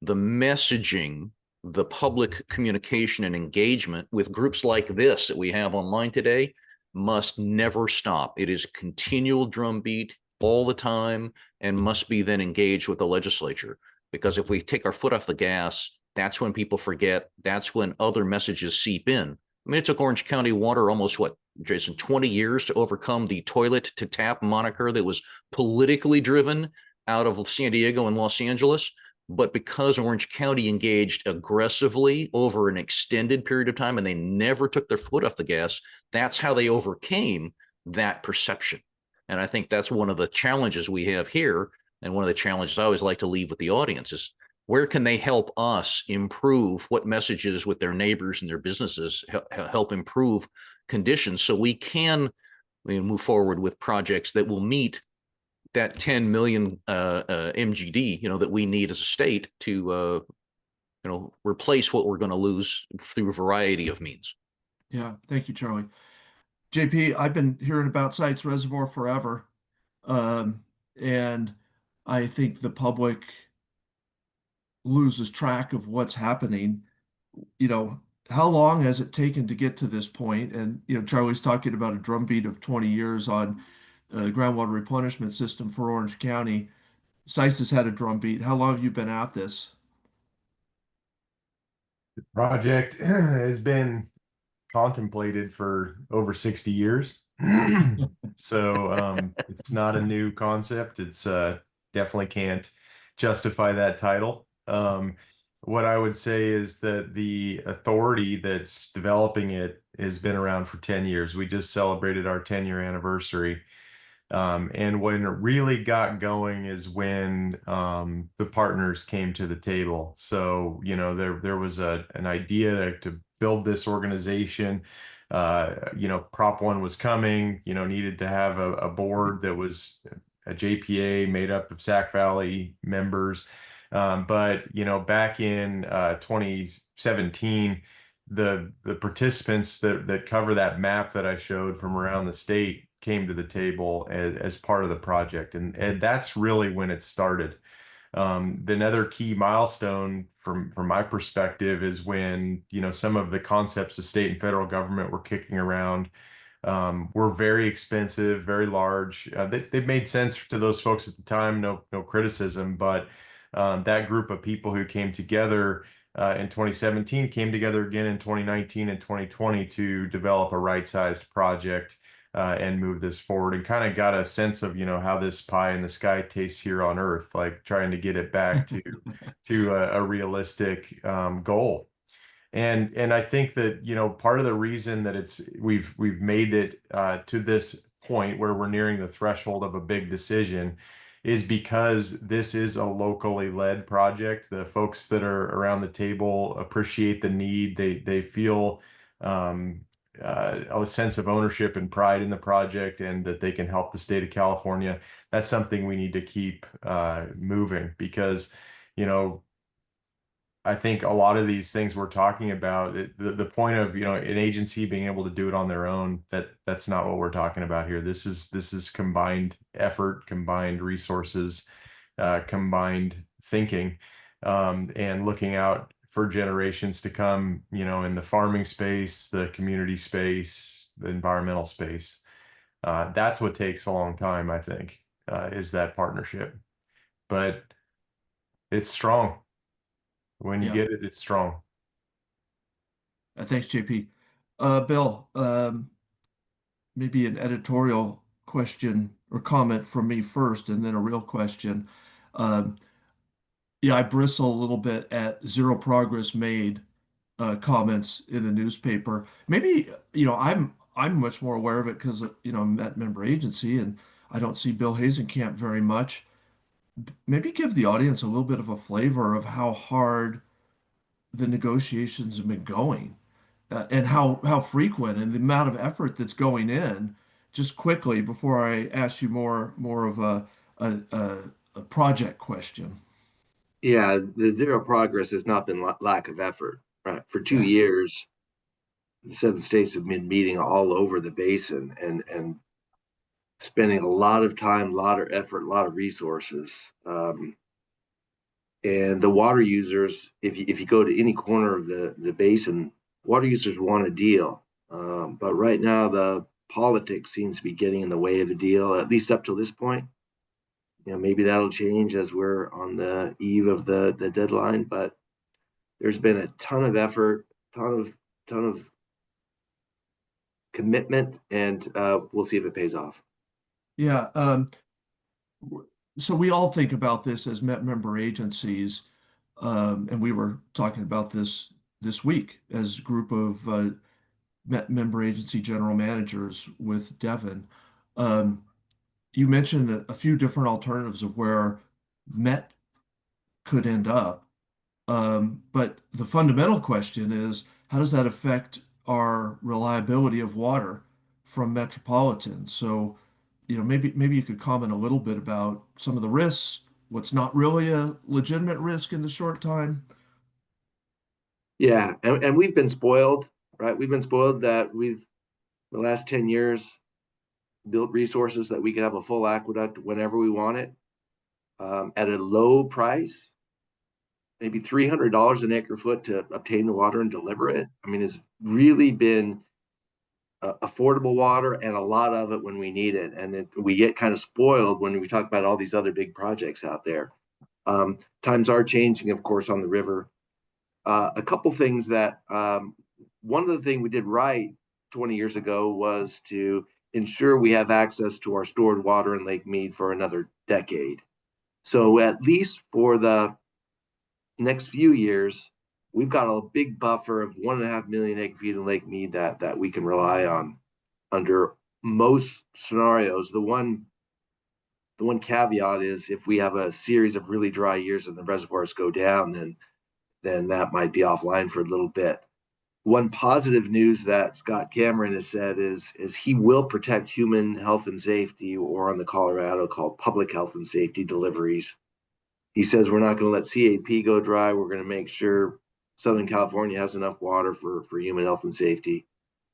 The messaging, the public communication and engagement with groups like this that we have online today must never stop. It is continual drumbeat all the time and must be then engaged with the legislature. Because if we take our foot off the gas, that's when people forget. That's when other messages seep in. I mean, it took Orange County Water almost, what, Jason, 20 years to overcome the toilet to tap moniker that was politically driven out of San Diego and Los Angeles. But because Orange County engaged aggressively over an extended period of time and they never took their foot off the gas, that's how they overcame that perception. And I think that's one of the challenges we have here. And one of the challenges I always like to leave with the audience is, where can they help us improve what messages with their neighbors and their businesses help improve conditions so we can move forward with projects that will meet that 10 million MGD, that we need as a state to, replace what we're going to lose through a variety of means. Yeah, thank you, Charlie. JP, I've been hearing about Sites Reservoir forever. And I think the public loses track of what's happening. How long has it taken to get to this point? And, Charlie's talking about a drumbeat of 20 years on groundwater replenishment system for Orange County. Sites has had a drumbeat. How long have you been at this? Project has been contemplated for over 60 years. So it's not a new concept. It's definitely can't justify that title. What I would say is that the authority that's developing it has been around for 10 years. We just celebrated our 10-year anniversary. And when it really got going is when the partners came to the table. So, you know, there was an idea to build this organization. You know, Prop 1 was coming, you know, needed to have a board that was a JPA made up of Sac Valley members. But, you know, back in 2017, the participants that cover that map that I showed from around the state came to the table as part of the project. And that's really when it started. Another key milestone from my perspective is when, you know, some of the concepts the state and federal government were kicking around were very expensive, very large. They made sense to those folks at the time, no criticism, but that group of people who came together in 2017 came together again in 2019 and 2020 to develop a right-sized project and move this forward, and kind of got a sense of, you know, how this pie in the sky tastes here on Earth, like trying to get it back to a realistic goal. And I think that, you know, part of the reason that we've made it to this point where we're nearing the threshold of a big decision is because this is a locally led project. The folks that are around the table appreciate the need. They feel a sense of ownership and pride in the project, and that they can help the state of California. That's something we need to keep moving, because, you know, I think a lot of these things we're talking about, the point of, you know, an agency being able to do it on their own, that's not what we're talking about here. This is combined effort, combined resources, combined thinking, and looking out for generations to come, you know, in the farming space, the community space, the environmental space. That's what takes a long time, I think, is that partnership. But it's strong. When you Yeah. get it, it's strong. Thanks, JP. Bill, maybe an editorial question or comment from me first, and then a real question. Um, yeah, I bristle a little bit at zero progress made comments in the newspaper. Maybe, you know, I'm much more aware of it because, you know, I'm at member agency and I don't see Bill Hasencamp very much. Maybe give the audience a little bit of a flavor of how hard the negotiations have been going, and how frequent and the amount of effort that's going in. Just quickly before I ask you more of a project question. Yeah, the zero progress has not been lack of effort. Right, for 2 years, the 7 states have been meeting all over the basin and spending a lot of time, a lot of effort, a lot of resources. And the water users, if you go to any corner of the basin, water users want a deal. But right now, the politics seems to be getting in the way of a deal, at least up to this point. You know, maybe that'll change as we're on the eve of the deadline. But there's been a ton of effort, ton of commitment, and we'll see if it pays off. Yeah. So we all think about this as member agencies, and we were talking about this week as a group of member agency general managers with Devin. You mentioned a few different alternatives of where Met could end up. But the fundamental question is, how does that affect our reliability of water from Metropolitan? So, you know, maybe you could comment a little bit about some of the risks, what's not really a legitimate risk in the short time. Yeah, and we've been spoiled, right? We've been spoiled that we've the last 10 years built resources that we could have a full aqueduct whenever we want it, at a low price, maybe $300 an acre foot to obtain the water and deliver it. I mean, it's really been affordable water and a lot of it when we need it. And we get kind of spoiled when we talk about all these other big projects out there. Times are changing, of course, on the river. A couple things that one of the things we did right 20 years ago was to ensure we have access to our stored water in Lake Mead for another decade. So at least for the next few years, we've got a big buffer of 1.5 million acre feet in Lake Mead that we can rely on under most scenarios. The one caveat is if we have a series of really dry years and the reservoirs go down, then that might be offline for a little bit. One positive news that Scott Cameron has said is he will protect human health and safety, or on the Colorado called public health and safety deliveries. He says we're not going to let CAP go dry. We're going to make sure Southern California has enough water for human health and safety.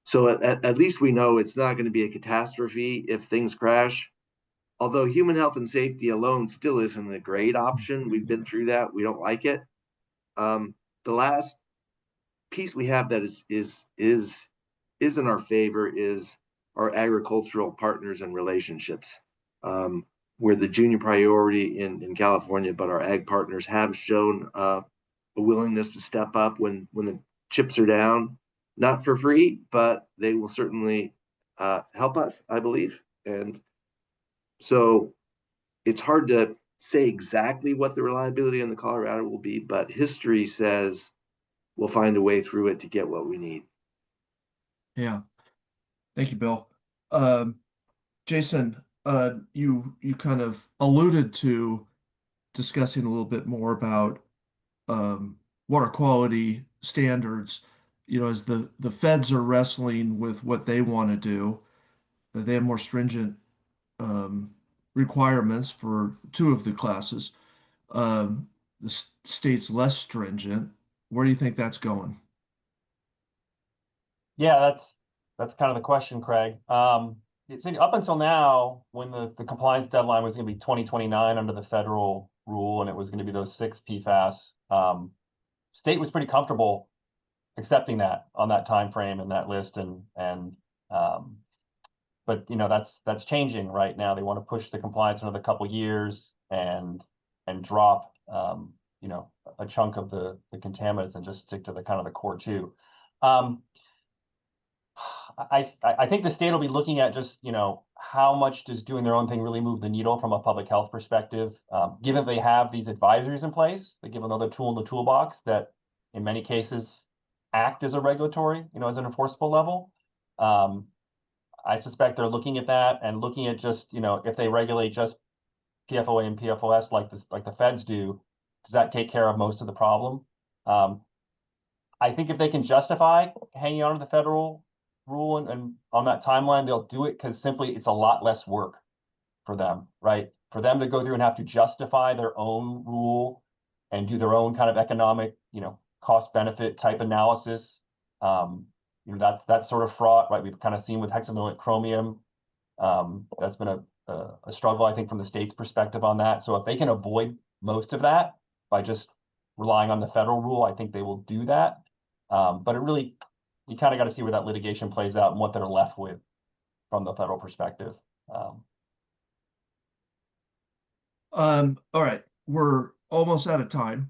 So at least we know it's not going to be a catastrophe if things crash. Although human health and safety alone still isn't a great option. We've been through that. We don't like it. The last piece we have that is in our favor is our agricultural partners and relationships. We're the junior priority in California, but our ag partners have shown a willingness to step up when the chips are down, not for free, but they will certainly help us, I believe. And so it's hard to say exactly what the reliability in the Colorado will be, but history says we'll find a way through it to get what we need. Yeah. Thank you, Bill. Jason, you kind of alluded to discussing a little bit more about water quality standards. You know, as the feds are wrestling with what they want to do, they have more stringent requirements for two of the classes. The state's less stringent. Where do you think that's going? Yeah, that's kind of the question, Craig. It's up until now, when the compliance deadline was going to be 2029 under the federal rule, and it was going to be those 6 PFAS. State was pretty comfortable accepting that on that time frame and that list, but you know that's changing right now. They want to push the compliance another couple years and drop you know, a chunk of the contaminants and just stick to the kind of the core 2. I think the state will be looking at just, you know, how much does doing their own thing really move the needle from a public health perspective, given they have these advisories in place. They give another tool in the toolbox that in many cases act as a regulatory, you know, as an enforceable level. I suspect they're looking at that and looking at just, you know, if they regulate just PFOA and PFOS like the feds do, does that take care of most of the problem? I think if they can justify hanging on to the federal rule and on that timeline, they'll do it because simply it's a lot less work for them, right? For them to go through and have to justify their own rule and do their own kind of economic, you know, cost benefit type analysis. You know, that's sort of fraught, right? We've kind of seen with hexavalent chromium. That's been a struggle, I think, from the state's perspective on that. So if they can avoid most of that by just relying on the federal rule, I think they will do that. But it really, you kind of got to see where that litigation plays out and what they're left with from the federal perspective. All right, we're almost out of time.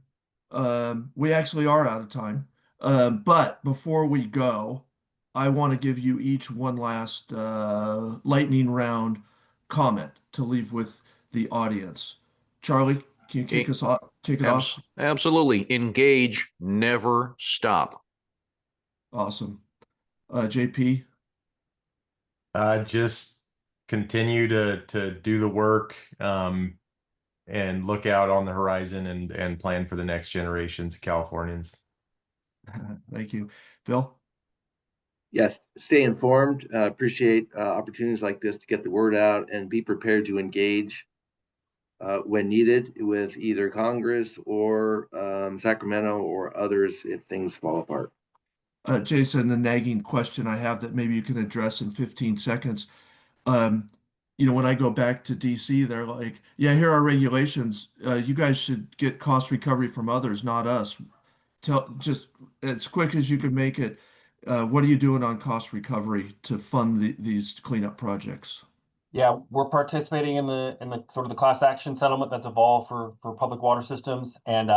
We actually are out of time. But before we go, I want to give you each one last lightning round comment to leave with the audience. Charlie, can you kick it off? Absolutely. Engage, never stop. Awesome. JP? Just continue to do the work and look out on the horizon and plan for the next generations of Californians. Thank you. Bill? Yes, stay informed. Appreciate opportunities like this to get the word out and be prepared to engage when needed with either Congress or Sacramento or others if things fall apart. Jason, a nagging question I have that maybe you can address in 15 seconds. You know, when I go back to DC, they're like, yeah, here are regulations. You guys should get cost recovery from others, not us. Tell just as quick as you can make it. What are you doing on cost recovery to fund these cleanup projects? Yeah, we're participating in the sort of the class action settlement that's evolved for public water systems, and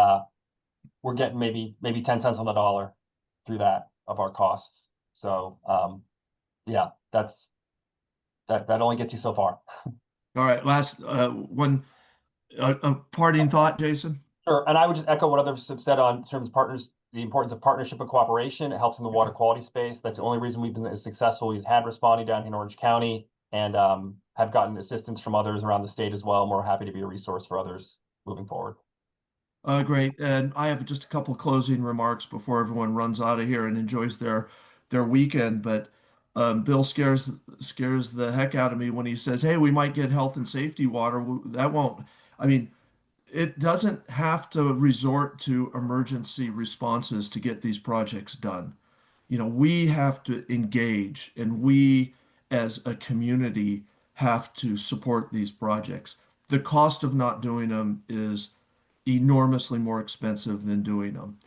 we're getting maybe 10 cents on the dollar through that of our costs. So yeah, that only gets you so far. All right, last one, a parting thought, Jason? Sure, and I would just echo what others have said on terms of partners, the importance of partnership and cooperation. It helps in the water quality space. That's the only reason we've been as successful. We've had responding down here in Orange County, and have gotten assistance from others around the state as well. And we're happy to be a resource for others moving forward. Great. And I have just a couple closing remarks before everyone runs out of here and enjoys their weekend. But Bill scares the heck out of me when he says, "Hey, we might get health and safety water." That won't. I mean, it doesn't have to resort to emergency responses to get these projects done. We have to engage, and we as a community have to support these projects. The cost of not doing them is enormously more expensive than doing them.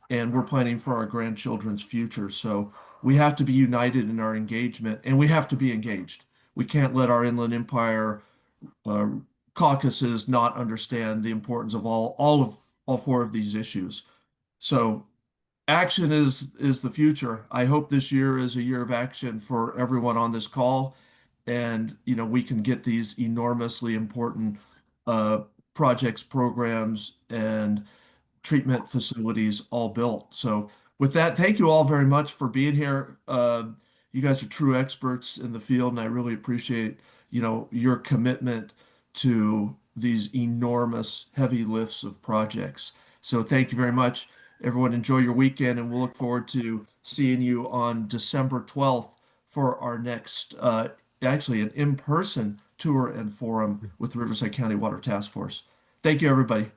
And we're planning for our grandchildren's future. So we have to be united in our engagement, and we have to be engaged. We can't let our Inland Empire uh, caucuses not understand the importance of all four of these issues. So action is the future. I hope this year is a year of action for everyone on this call, and we can get these enormously important uh, projects, programs, and treatment facilities all built. So with that, thank you all very much for being here. You guys are true experts in the field, and I really appreciate your commitment to these enormous heavy lifts of projects. So thank you very much. Everyone, enjoy your weekend, and we'll look forward to seeing you on December 12th for our next, actually an in-person tour and forum with the Riverside County Water Task Force. Thank you, everybody.